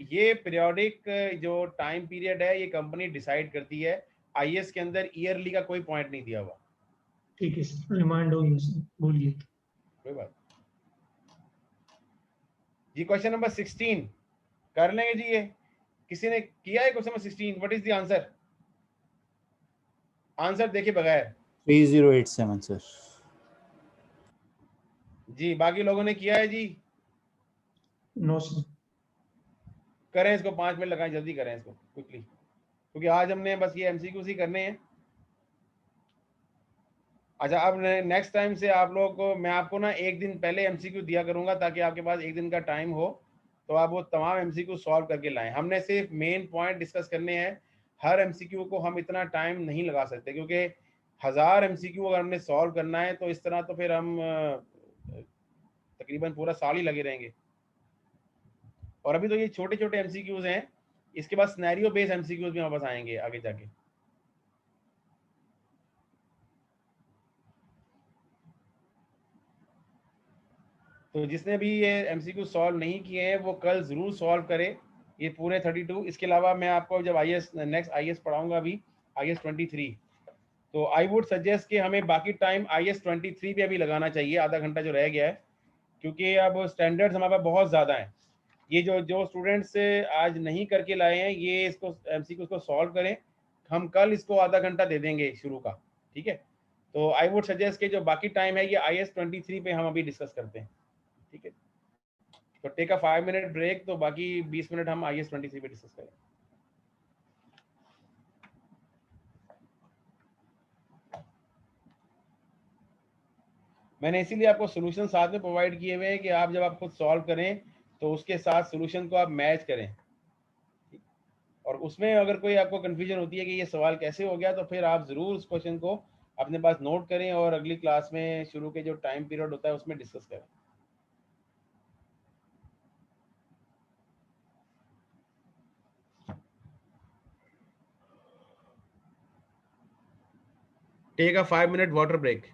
ये पीरियोडिक जो टाइम पीरियड है ये कंपनी डिसाइड करती है। आईएएस के अंदर ईयरली का कोई पॉइंट नहीं दिया हुआ।
ठीक है सर, रिमाइंड हो गया सर, बोलिए।
कोई बात जी। क्वेश्चन नंबर 16 कर लेंगे जी। ये किसी ने किया है question number 16? What is the answer? Answer देखे बगैर।
3087 सर।
जी, बाकी लोगों ने किया है जी?
No sir.
करें इसको, 5 मिनट लगाएं, जल्दी करें इसको क्विकली, क्योंकि आज हमने बस ये एमसीक्यूज ही करने हैं। अच्छा, अब नेक्स्ट टाइम से आप लोग को मैं आपको ना एक दिन पहले एमसीक्यू दिया करूंगा ताकि आपके पास एक दिन का टाइम हो तो आप वो तमाम एमसीक्यू सॉल्व करके लाएं। हमने सिर्फ मेन पॉइंट डिस्कस करने हैं, हर एमसीक्यू को हम इतना टाइम नहीं लगा सकते क्योंकि 1000 एमसीक्यू अगर हमने सॉल्व करना है तो इस तरह तो फिर हम तकरीबन पूरा साल ही लगे रहेंगे। और अभी तो ये छोटे छोटे एमसीक्यूज हैं, इसके बाद सिनेरियो बेस्ड एमसीक्यूज भी हमारे पास आएंगे आगे जाके। तो जिसने भी ये एमसीक्यू सॉल्व नहीं किए हैं वो कल जरूर सॉल्व करें ये पूरे 32। इसके अलावा मैं आपको जब नेक्स्ट आईएएस पढ़ाऊंगा अभी आईएएस 23, तो आई वुड सजेस्ट कि हमें बाकी टाइम आईएएस 23 पे अभी लगाना चाहिए, आधा घंटा जो रह गया है, क्योंकि अब स्टैंडर्ड्स हमारे पास बहुत ज़्यादा हैं। ये जो स्टूडेंट्स आज नहीं करके लाए हैं ये इसको एमसीक्यू को सॉल्व करें, हम कल इसको आधा घंटा दे देंगे शुरू का, ठीक है। तो आई वुड सजेस्ट कि जो बाकी टाइम है ये आईएएस 23 पे हम अभी डिस्कस करते हैं, ठीक है। तो टेक अ 5 मिनट ब्रेक, तो बाकी 20 मिनट हम आईएएस 23 पे डिस्कस करें। मैंने इसीलिए आपको सोल्यूशन साथ में प्रोवाइड किए हुए हैं कि आप जब आप खुद सॉल्व करें तो उसके साथ सोल्यूशन को आप मैच करें, और उसमें अगर कोई आपको कंफ्यूजन होती है कि ये सवाल कैसे हो गया, तो फिर आप ज़रूर उस क्वेश्चन को अपने पास नोट करें और अगली क्लास में शुरू के जो टाइम पीरियड होता है उसमें डिस्कस करें। Take a 5 minute water break.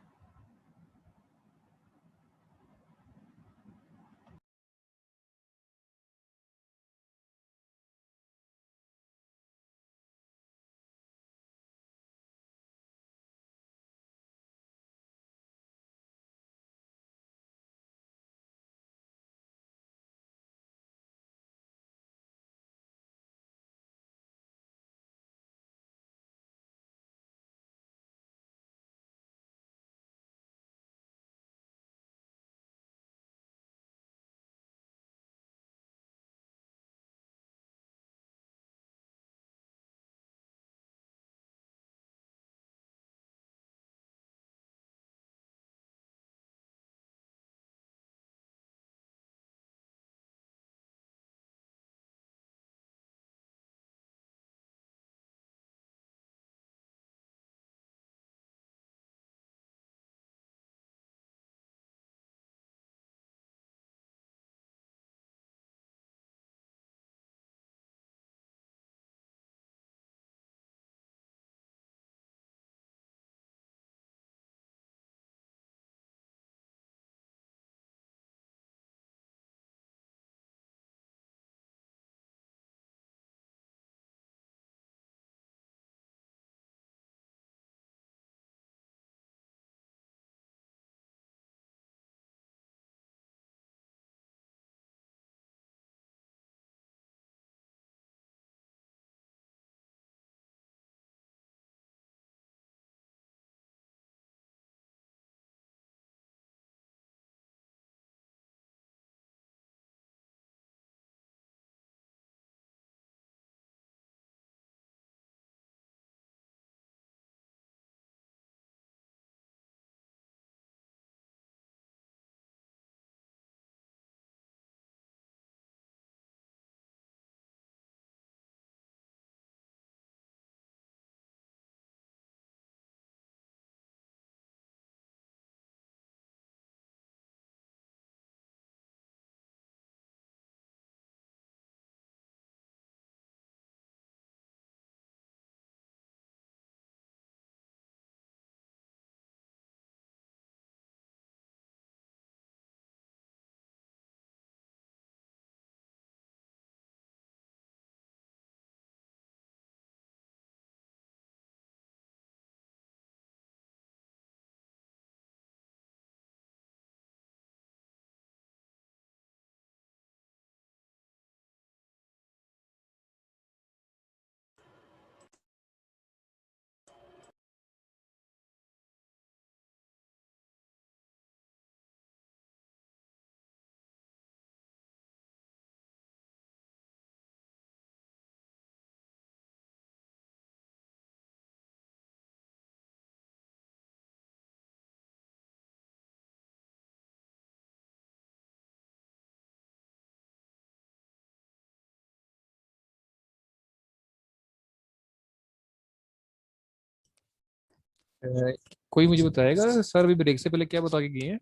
कोई मुझे बताएगा सर अभी ब्रेक से पहले क्या बता के गए हैं?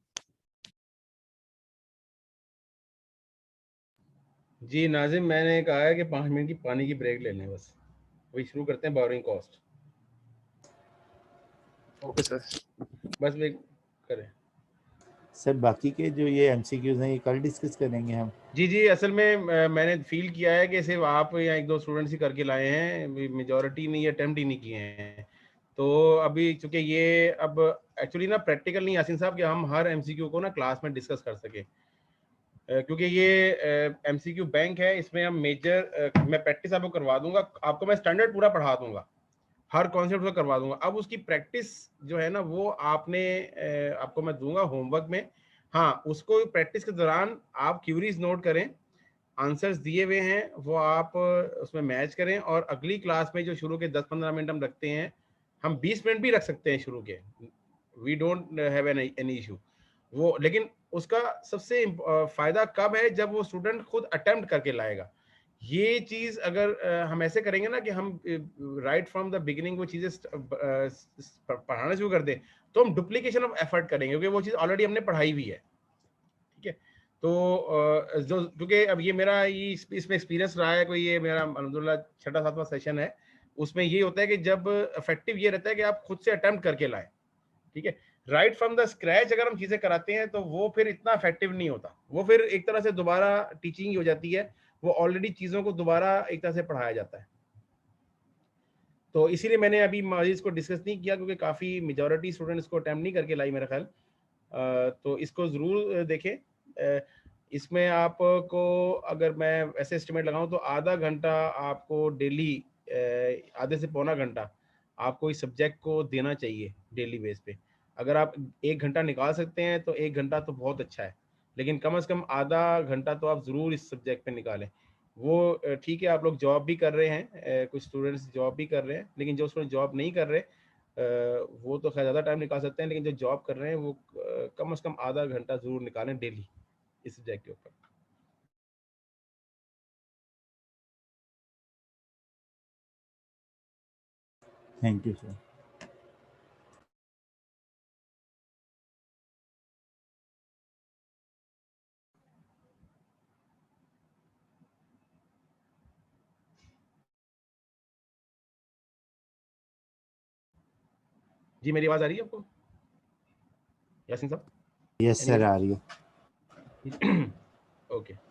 जी नाजिम, मैंने कहा है कि 5 मिनट की पानी की ब्रेक लेने हैं बस, वही शुरू करते हैं बोरोइंग कॉस्ट।
Okay sir.
बस वे करें
सर बाकी के जो ये एमसीक्यूज हैं ये कल डिस्कस करेंगे हम।
जी जी, असल में मैंने फील किया है कि सिर्फ आप या एक दो स्टूडेंट्स ही करके लाए हैं, मेजॉरिटी ने अटेम्प्ट ही नहीं किए हैं। तो अभी चूंकि ये अब एक्चुअली ना प्रैक्टिकल नहीं यासीन साहब कि हम हर एमसीक्यू को ना क्लास में डिस्कस कर सके, क्योंकि ये एमसीक्यू बैंक है, इसमें हम मेजर मैं प्रैक्टिस आपको करवा दूंगा, आपको मैं स्टैंडर्ड पूरा पढ़ा दूंगा, हर कॉन्सेप्ट को करवा दूंगा। अब उसकी प्रैक्टिस जो है ना वो आपने आपको मैं दूंगा होमवर्क में। हाँ, उसको प्रैक्टिस के दौरान आप क्यूरीज नोट करें, आंसर्स दिए हुए हैं वो आप उसमें मैच करें, और अगली क्लास में जो शुरू के 10-15 मिनट हम रखते हैं, हम 20 मिनट भी रख सकते हैं शुरू के, we don't have any issue वो। लेकिन उसका सबसे फायदा कब है, जब वो स्टूडेंट खुद अटेम्प्ट करके लाएगा। ये चीज अगर हम ऐसे करेंगे ना कि हम राइट फ्रॉम द बिगिनिंग वो चीजें पढ़ाना शुरू कर दें, तो हम डुप्लीकेशन ऑफ एफर्ट करेंगे, क्योंकि वो चीज ऑलरेडी हमने पढ़ाई हुई है। ठीक है, तो जो क्योंकि अब ये मेरा ये इसमें एक्सपीरियंस रहा है, कोई ये मेरा अल्हम्दुलिल्लाह 6वां-7वां सेशन है, उसमें ये होता है कि जब इफेक्टिव ये रहता है कि आप खुद से अटेम्प्ट करके लाएं। ठीक है, राइट फ्रॉम द स्क्रैच अगर हम चीजें कराते हैं तो वो फिर इतना इफेक्टिव नहीं होता, वो फिर एक तरह से दोबारा टीचिंग ही हो जाती है, वो ऑलरेडी चीजों को दोबारा एक तरह से पढ़ाया जाता है। तो इसीलिए मैंने अभी मजीद को डिस्कस नहीं किया, क्योंकि काफी मेजॉरिटी स्टूडेंट्स को अटेम्प्ट नहीं करके लाई मेरा ख्याल। तो इसको जरूर देखें। इसमें आपको अगर मैं ऐसे एस्टिमेट लगाऊं तो आधा घंटा आपको डेली, आधे से पौना घंटा आपको इस सब्जेक्ट को देना चाहिए डेली बेस पे। अगर आप 1 घंटा निकाल सकते हैं तो 1 घंटा तो बहुत अच्छा है, लेकिन कम से कम आधा घंटा तो आप ज़रूर इस सब्जेक्ट पे निकालें। वो ठीक है, आप लोग जॉब भी कर रहे हैं, कुछ स्टूडेंट्स जॉब भी कर रहे हैं, लेकिन जो स्टूडेंट जॉब नहीं कर रहे वो तो खैर ज़्यादा टाइम निकाल सकते हैं, लेकिन जो जॉब कर रहे हैं वो कम से कम आधा घंटा ज़रूर निकालें डेली इस सब्जेक्ट के ऊपर।
Thank you sir.
जी मेरी आवाज़ आ रही है आपको यासीन साहब?
यस सर, आ रही है।
ओके।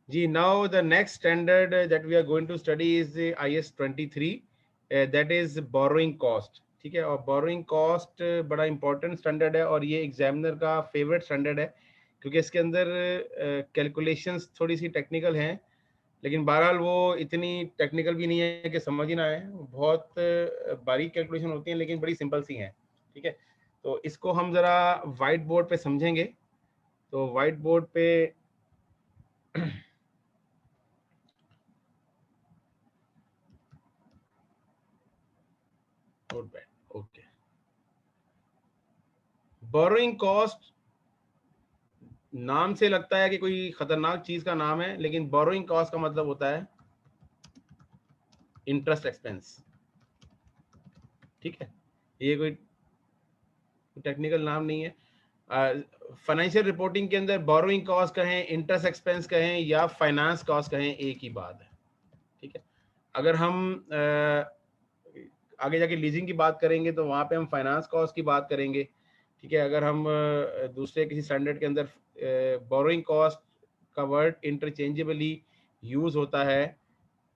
जी, now the next standard that we are going to study is the IS 23, that is borrowing cost। ठीक है, और borrowing cost बड़ा important standard है, और ये examiner का favorite standard है, क्योंकि इसके अंदर calculations थोड़ी सी technical हैं, लेकिन बहरहाल वो इतनी technical भी नहीं है कि समझ ही ना आए, बहुत बारीक calculation होती हैं, लेकिन बड़ी simple सी हैं। ठीक है, तो इसको हम ज़रा white board पे समझेंगे। तो white board पे ओके, बोरोइंग कॉस्ट नाम से लगता है कि कोई खतरनाक चीज का नाम है, लेकिन बोरोइंग कॉस्ट का मतलब होता है इंटरेस्ट एक्सपेंस। ठीक है, ये कोई टेक्निकल नाम नहीं है। फाइनेंशियल रिपोर्टिंग के अंदर बोरोइंग कॉस्ट कहें, इंटरेस्ट एक्सपेंस कहें या फाइनेंस कॉस्ट कहें, एक ही बात है। ठीक है, अगर हम आगे जाके लीजिंग की बात करेंगे तो वहां पे हम फाइनेंस कॉस्ट की बात करेंगे। ठीक है, अगर हम दूसरे किसी स्टैंडर्ड के अंदर बोरोइंग कॉस्ट का वर्ड इंटरचेंजेबली यूज होता है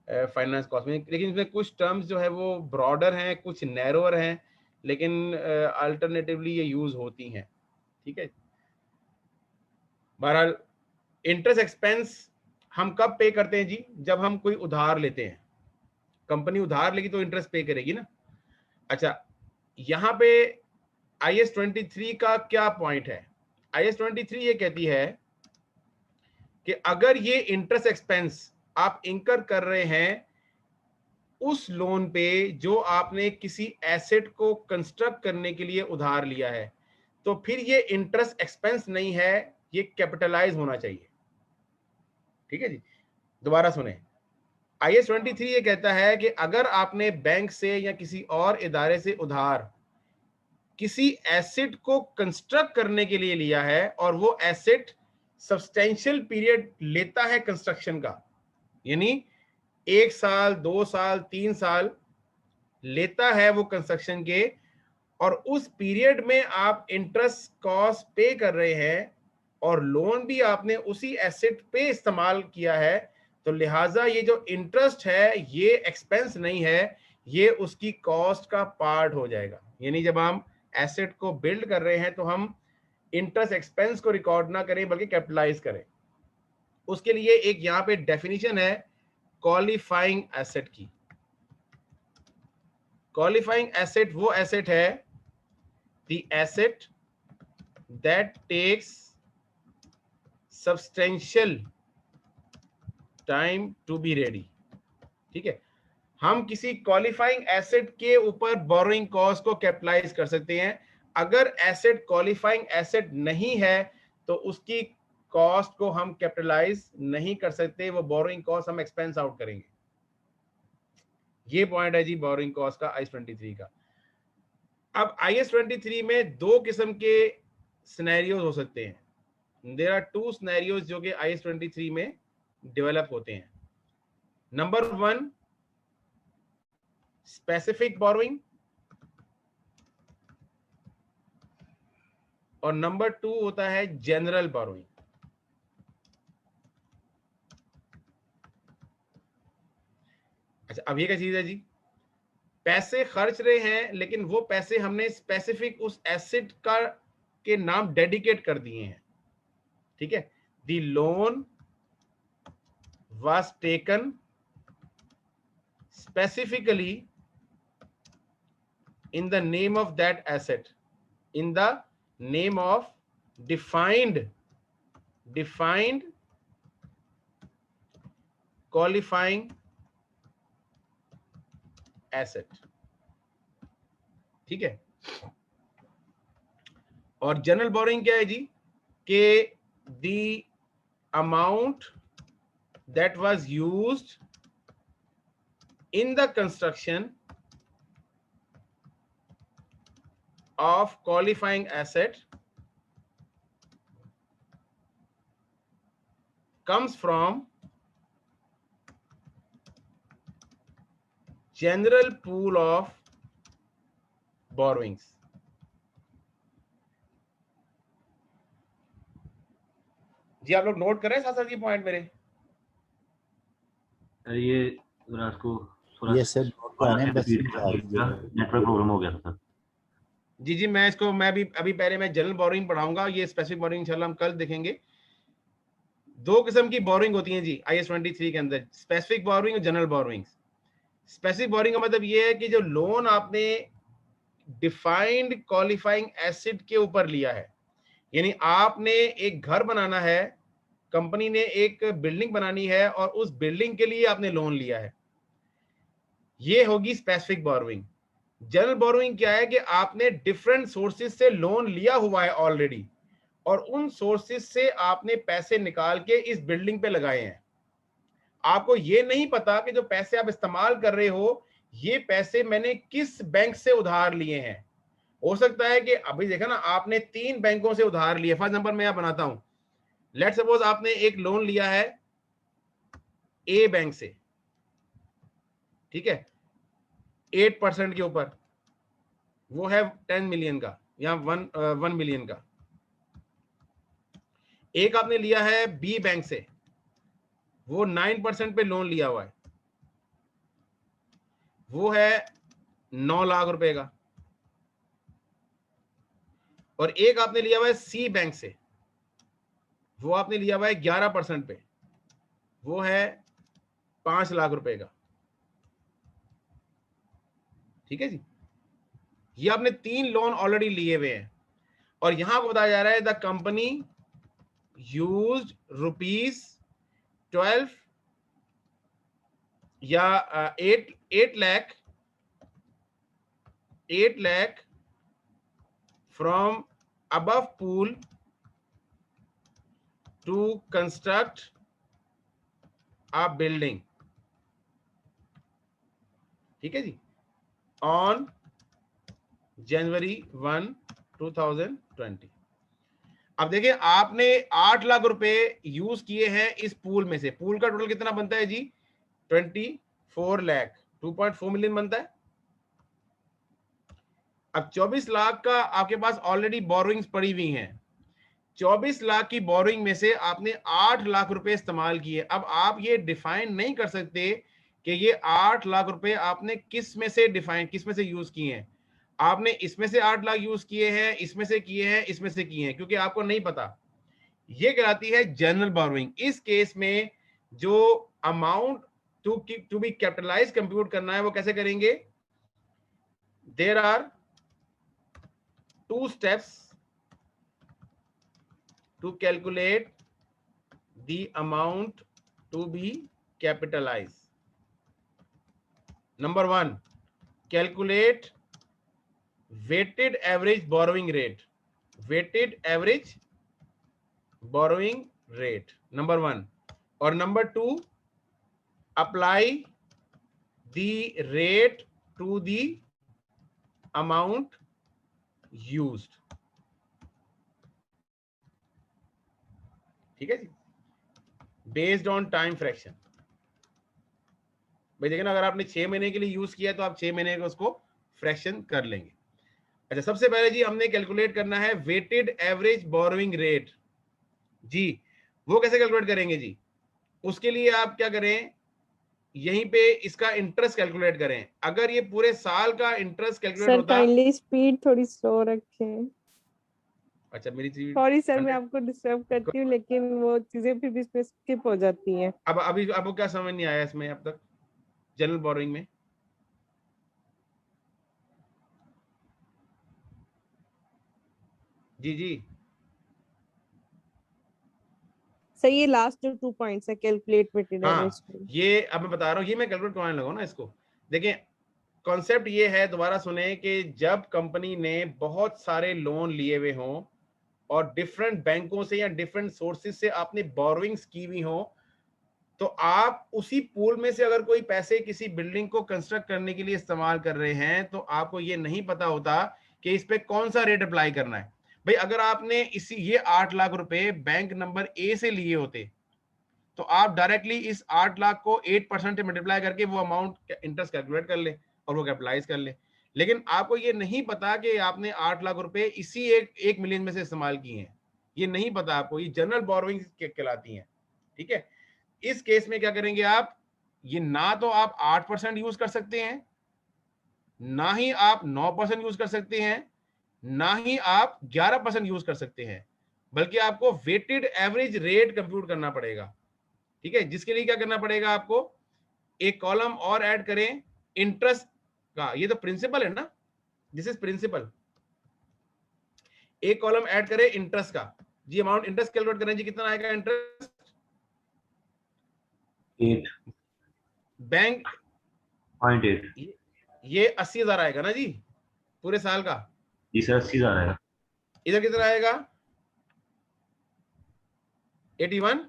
फाइनेंस कॉस्ट में, लेकिन इसमें कुछ टर्म्स जो है वो ब्रॉडर हैं, कुछ नैरोअर हैं, लेकिन अल्टरनेटिवली ये यूज होती हैं। ठीक है, बहरहाल इंटरेस्ट एक्सपेंस हम कब पे करते हैं जी? जब हम कोई उधार लेते हैं, कंपनी उधार लेगी तो इंटरेस्ट पे करेगी ना। अच्छा, यहाँ पे IS 23 का क्या पॉइंट है? IS 23 ये कहती है कि अगर ये इंटरेस्ट एक्सपेंस आप इंकर कर रहे हैं उस लोन पे जो आपने किसी एसेट को कंस्ट्रक्ट करने के लिए उधार लिया है, तो फिर ये इंटरेस्ट एक्सपेंस नहीं है, ये कैपिटलाइज होना चाहिए। ठीक है जी, दोबारा सुने, IAS 23 ये कहता है कि अगर आपने बैंक से या किसी और इदारे से उधार किसी एसेट को कंस्ट्रक्ट करने के लिए लिया है और वो एसेट सब्सटेंशियल पीरियड लेता है कंस्ट्रक्शन का, यानी 1 साल 2 साल 3 साल लेता है वो कंस्ट्रक्शन के, और उस पीरियड में आप इंटरेस्ट कॉस्ट पे कर रहे हैं और लोन भी आपने उसी एसेट पे इस्तेमाल किया है, तो लिहाजा ये जो इंटरेस्ट है ये एक्सपेंस नहीं है, ये उसकी कॉस्ट का पार्ट हो जाएगा। यानी जब हम एसेट को बिल्ड कर रहे हैं तो हम इंटरेस्ट एक्सपेंस को रिकॉर्ड ना करें बल्कि कैपिटलाइज करें। उसके लिए एक यहाँ पे डेफिनेशन है क्वालिफाइंग एसेट की। क्वालिफाइंग एसेट वो एसेट है, the asset that takes substantial time to be ready. ठीक है, हम किसी क्वालिफाइंग एसेट के ऊपर बोरोइंग कॉस्ट को कैपिटलाइज कर सकते हैं। अगर एसेट क्वालिफाइंग एसेट नहीं है तो उसकी कॉस्ट को हम कैपिटलाइज नहीं कर सकते, वो बोरोइंग कॉस्ट हम एक्सपेंस आउट करेंगे। ये पॉइंट है जी बोरोइंग कॉस्ट का IAS 23 का। अब IAS 23 में 2 किस्म के सिनेरियोज हो सकते हैं। देयर आर 2 सिनेरियोज जो कि IAS 23 में डेवलप होते हैं। नंबर 1 स्पेसिफिक बोरोइंग और नंबर 2 होता है जनरल बोरोइंग। अच्छा, अब ये क्या चीज है जी, पैसे खर्च रहे हैं लेकिन वो पैसे हमने स्पेसिफिक उस एसेट का के नाम डेडिकेट कर दिए हैं। ठीक है, the loan was taken specifically in the name of that asset, in the name of defined qualifying asset। ठीक है, और जनरल बोरोइंग क्या है जी, कि the amount that was used in the construction of qualifying asset comes from general pool of borrowings। जी आप लोग note करें साथ साथ ये पॉइंट मेरे।
ये रात को
ये सर
नेटवर्क प्रॉब्लम हो गया था सर।
जी मैं इसको अभी पहले मैं जनरल बोरोइंग पढ़ाऊंगा, ये स्पेसिफिक बोरोइंग इंशाल्लाह हम कल देखेंगे। 2 किस्म की बोरोइंग होती हैं जी IAS 23 के अंदर, स्पेसिफिक बोरोइंग और जनरल बोरोइंग। स्पेसिफिक बोरोइंग का मतलब ये है कि जो लोन आपने डिफाइंड क्वालिफाइंग एसेट के ऊपर लिया है, यानी आपने एक घर बनाना है, कंपनी ने एक बिल्डिंग बनानी है और उस बिल्डिंग के लिए आपने लोन लिया है, ये होगी स्पेसिफिक बोरोइंग। जनरल बोरोइंग क्या है कि आपने डिफरेंट सोर्सेज से लोन लिया हुआ है ऑलरेडी और उन सोर्सेज से आपने पैसे निकाल के इस बिल्डिंग पे लगाए हैं। आपको ये नहीं पता कि जो पैसे आप इस्तेमाल कर रहे हो ये पैसे मैंने किस बैंक से उधार लिए हैं। हो सकता है कि अभी देखा ना, आपने 3 बैंकों से उधार लिए। फर्स्ट नंबर मैं यहाँ बनाता हूं, लेट सपोज आपने एक लोन लिया है A बैंक से, ठीक है, 8% के ऊपर, वो है 10 मिलियन का या 1 मिलियन का। एक आपने लिया है B बैंक से, वो 9% पे लोन लिया हुआ है, वो है 9 लाख रुपए का। और एक आपने लिया हुआ है C बैंक से, वो आपने लिया हुआ है 11% पे, वो है 5 लाख रुपए का। ठीक है जी, ये आपने 3 लोन ऑलरेडी लिए हुए हैं और यहां को बताया जा रहा है द कंपनी यूज्ड ₹12 या 8 lakh from above pool to construct a building, ठीक है जी, on January 1, 2020। अब देखिए आपने 8 लाख रुपए यूज किए हैं इस पूल में से। पूल का टोटल कितना बनता है जी? 24 लाख, 2.4 मिलियन बनता है। अब 24 लाख का आपके पास ऑलरेडी बोरोइंग्स पड़ी हुई हैं। 24 लाख की बोरोइंग में से आपने 8 लाख रुपए इस्तेमाल किए। अब आप ये डिफाइन नहीं कर सकते कि ये 8 लाख रुपए आपने किस में से यूज किए हैं। आपने इसमें से 8 लाख यूज किए हैं, इसमें से किए हैं, इसमें से किए हैं, क्योंकि आपको नहीं पता। ये कहलाती है जनरल बोरोइंग। इस केस में जो amount to be capitalize compute करना है वो कैसे करेंगे? There are 2 steps to calculate the amount to be capitalized. Number 1, calculate weighted average borrowing rate. Weighted average borrowing rate, number 1. Or number 2, apply the rate to the amount used. ठीक है जी, based on time fraction. भाई देखिए ना, अगर आपने 6 महीने के लिए यूज किया तो आप 6 महीने का उसको फ्रैक्शन कर लेंगे। अच्छा, सबसे पहले जी हमने कैलकुलेट करना है वेटेड एवरेज बोरोइंग रेट। जी वो कैसे कैलकुलेट करेंगे जी? उसके लिए आप क्या करें, यहीं पे इसका इंटरेस्ट कैलकुलेट करें। अगर ये पूरे साल का इंटरेस्ट कैलकुलेट
सर
होता।
काइंडली स्पीड थोड़ी स्लो रखें।
अच्छा मेरी चीज,
सॉरी सर मैं आपको डिस्टर्ब करती हूँ, लेकिन वो चीजें फिर बीच में स्किप हो जाती हैं।
अब अभी आपको क्या समझ नहीं आया इसमें अब तक जनरल बोरोइंग में? जी जी
सर ये लास्ट जो 2 पॉइंट्स है कैलकुलेट वेटेड
हाँ,
एवरेज।
ये अब मैं बता रहा हूँ, ये मैं कैलकुलेट करवाने लगा ना इसको। देखिए कॉन्सेप्ट ये है, दोबारा सुने, कि जब कंपनी ने बहुत सारे लोन लिए हुए हों और डिफरेंट बैंकों से या डिफरेंट सोर्सेज से आपने बोरोइंग्स की हुई हो, तो आप उसी पूल में से अगर कोई पैसे किसी बिल्डिंग को कंस्ट्रक्ट करने के लिए इस्तेमाल कर रहे हैं तो आपको ये नहीं पता होता कि इस पे कौन सा रेट अप्लाई करना है। भाई अगर आपने ये 8 लाख रुपए बैंक नंबर ए से लिए होते तो आप डायरेक्टली इस 8 लाख को 8% से मल्टीप्लाई करके वो अमाउंट इंटरेस्ट कैलकुलेट कर ले और वो कैपिटलाइज कर ले। लेकिन आपको ये नहीं पता कि आपने 8 लाख रुपए इसी एक मिलियन में से इस्तेमाल किए हैं, ये नहीं पता आपको। ये जनरल बोरोइंग कहलाती हैं, ठीक है। इस केस में क्या करेंगे आप, ये ना तो आप 8% यूज कर सकते हैं, ना ही आप 9% यूज कर सकते हैं, ना ही आप 11% यूज कर सकते हैं, बल्कि आपको वेटेड एवरेज रेट कंप्यूट करना पड़ेगा, ठीक है। जिसके लिए क्या करना पड़ेगा, आपको एक कॉलम और ऐड करें इंटरेस्ट का। ये तो प्रिंसिपल है ना, दिस इज प्रिंसिपल। एक कॉलम ऐड करें इंटरेस्ट का। जी अमाउंट इंटरेस्ट कैलकुलेट करें जी, कितना आएगा इंटरेस्ट?
8
बैंक
0.8।
ये 80,000 आएगा ना जी पूरे साल का?
जी सर 80,000 आएगा।
इधर कितना आएगा? 81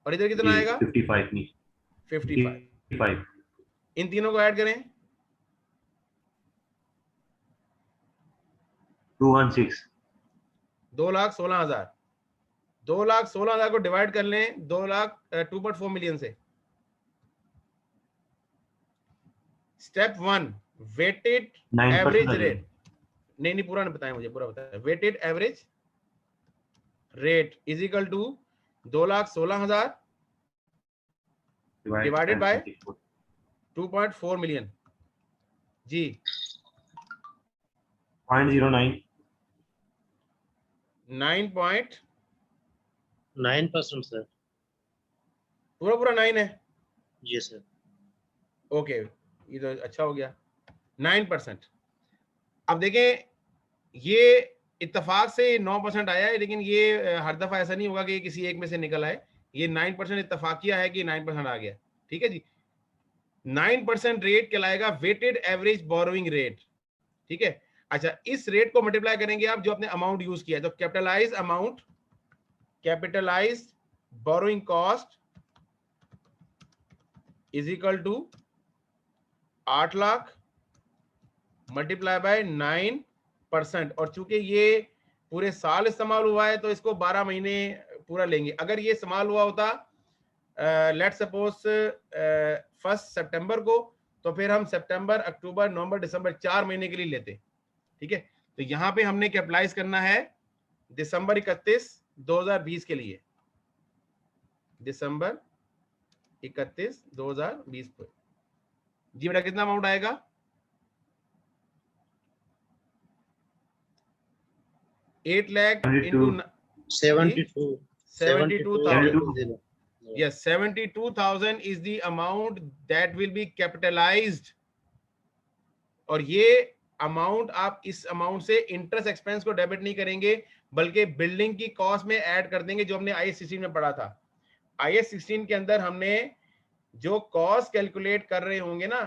और इधर कितना आएगा? 55। इन तीनों को ऐड करें
216।
2,16,000। 2,16,000 को डिवाइड कर लें 2.4 मिलियन से। Step 1 weighted average rate. नहीं पूरा नहीं बताया मुझे, पूरा बताया। Weighted average rate is equal to 2,16,000 divided by 2.4 million. जी
0.09
9% सर।
पूरा 9 है?
जी सर।
ओके ये तो अच्छा हो गया, 9%। अब देखें ये इत्तेफाक से 9% आया है, लेकिन ये हर दफा ऐसा नहीं होगा कि किसी एक में से निकल आए। ये 9% इत्तेफाकिया है कि 9% आ गया, ठीक है जी। 9% रेट कहलाएगा वेटेड एवरेज बोरोइंग रेट, ठीक है। अच्छा, इस रेट को मल्टीप्लाई करेंगे आप जो अपने अमाउंट यूज किया, तो capitalize amount, capitalize borrowing cost is equal to 8 lakh multiply by 9%, और चूंकि ये पूरे साल इस्तेमाल हुआ है तो इसको 12 महीने पूरा लेंगे। अगर ये इस्तेमाल हुआ होता लेट सपोज 1 सितंबर को, तो फिर हम सितंबर, अक्टूबर, नवंबर, दिसंबर 4 महीने के लिए लेते, ठीक है। तो यहाँ पे हमने कैपिटलाइज करना है दिसंबर 31, 2020 के लिए, दिसंबर 31, 2020 पर। जी बेटा कितना अमाउंट आएगा? 8 lakh into 72,000. Yes, 72,000 is the amount that will be capitalized. और ये अमाउंट, आप इस अमाउंट से इंटरेस्ट एक्सपेंस को डेबिट नहीं करेंगे, बल्कि बिल्डिंग की कॉस्ट में ऐड कर देंगे, जो हमने IAS 16 में पढ़ा था। IAS 16 के अंदर हमने जो कॉस्ट कैलकुलेट कर रहे होंगे ना,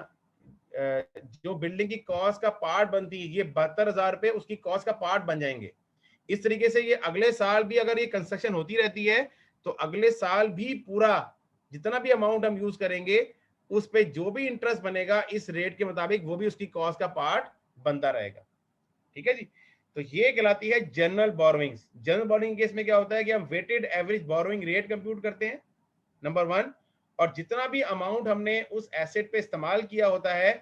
जो बिल्डिंग की कॉस्ट का पार्ट बनती है, ये 72,000 रुपए उसकी कॉस्ट का पार्ट बन जाएंगे। इस तरीके से ये अगले साल भी अगर ये कंस्ट्रक्शन होती रहती है तो अगले साल भी पूरा जितना भी अमाउंट हम यूज करेंगे उस पे जो भी इंटरेस्ट बनेगा इस रेट के मुताबिक वो भी उसकी कॉस्ट का पार्ट बनता रहेगा, ठीक है जी। तो ये कहलाती है general borrowings. General borrowing case में क्या होता है कि हम weighted average borrowing rate compute करते हैं, नंबर 1, और जितना भी अमाउंट हमने उस एसेट पे इस्तेमाल किया होता है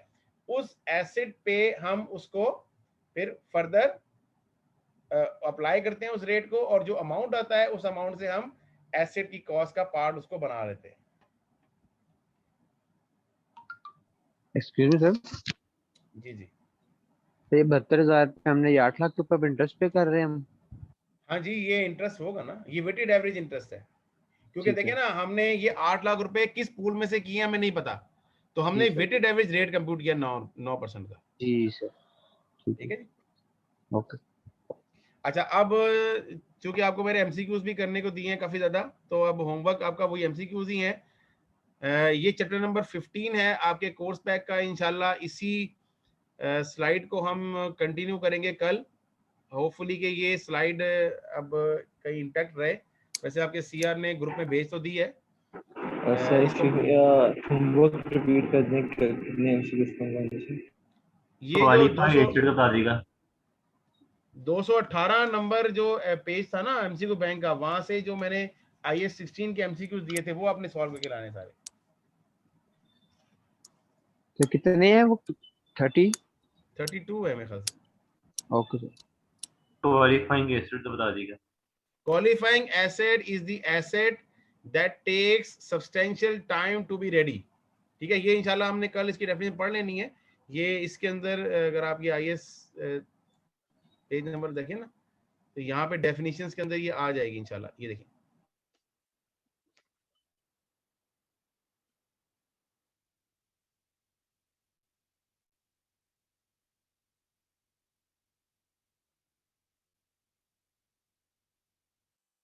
उस एसेट पे हम उसको फिर फर्दर अप्लाई करते हैं उस रेट को, और जो अमाउंट आता है उस अमाउंट से हम एसेट की कॉस्ट का पार्ट उसको बना लेते हैं।
Excuse me sir.
जी जी।
तो ये 72,000 पे हमने 8 लाख के ऊपर इंटरेस्ट पे कर रहे हैं हम?
हाँ जी, ये इंटरेस्ट होगा ना, ये वेटेड एवरेज इंटरेस्ट है, क्योंकि देखें ना हमने ये 8 लाख रुपए किस पूल में से किए हमें नहीं पता, तो हमने वेटेड एवरेज रेट कंप्यूट किया 9% का।
जी सर,
ठीक है जी,
ओके।
अच्छा, अब चूंकि आपको मेरे एमसीक्यूज भी करने को दिए हैं काफी ज्यादा, तो अब होमवर्क आपका वही एमसीक्यूज ही है। ये चैप्टर नंबर 15 है आपके कोर्स पैक का। इंशाल्लाह इसी स्लाइड को हम कंटिन्यू करेंगे कल, होपफुली कि ये स्लाइड अब कहीं इंटैक्ट रहे। वैसे आपके सीआर ने ग्रुप में भेज तो दी है।
सर होमवर्क रिपीट करने कितने एमसीक्यूज करवाएंगे?
ये जो 218 नंबर जो पेज था ना एमसीक्यू बैंक का, वहां से जो मैंने IAS 16 के एमसीक्यूज दिए थे वो आपने सॉल्व करके लाने सारे।
तो कितने हैं वो?
32 है मेरे ख्याल से।
Okay sir.
क्वालिफाइंग एसेट तो बता दीजिएगा।
Qualifying asset is the asset that takes substantial time to be ready. ठीक है, ये इंशाल्लाह हमने कल इसकी डेफिनेशन पढ़ लेनी है। ये इसके अंदर अगर आप ये IAS पेज नंबर देखें ना, तो यहाँ पे डेफिनेशंस के अंदर ये आ जाएगी इंशाल्लाह। ये देखें,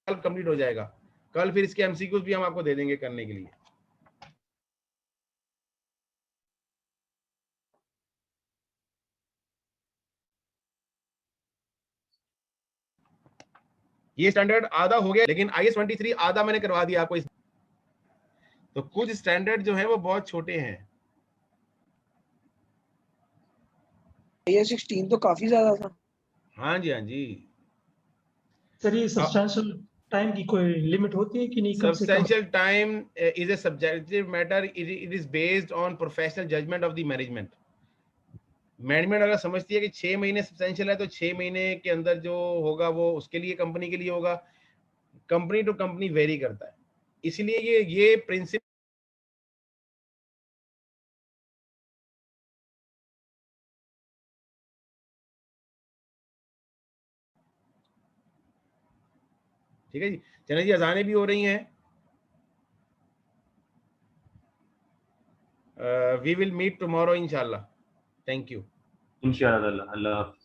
कल कंप्लीट हो जाएगा। कल फिर इसके एमसीक्यूज भी हम आपको दे देंगे करने के लिए। ये स्टैंडर्ड आधा हो गया, लेकिन IAS 23 आधा मैंने करवा दिया आपको। तो कुछ स्टैंडर्ड जो है वो बहुत छोटे हैं।
IAS 16 तो काफी ज्यादा था।
हाँ जी, हाँ जी
सर, ये सब्सटेंशियल टाइम की कोई लिमिट होती है कि नहीं?
Substantial time is a subjective matter, it is based on professional judgment of the management. Management अगर समझती है कि 6 महीने सब्सटेंशियल है तो 6 महीने के अंदर जो होगा वो उसके लिए, कंपनी के लिए होगा। कंपनी टू कंपनी वेरी करता है, इसलिए ये प्रिंसिपल ठीक है जी। चलिए जी, अजानें भी हो रही हैं। वी विल मीट टुमारो इंशाल्लाह। Thank you.
इंशाल्लाह। अल्लाह हाफ़िज़।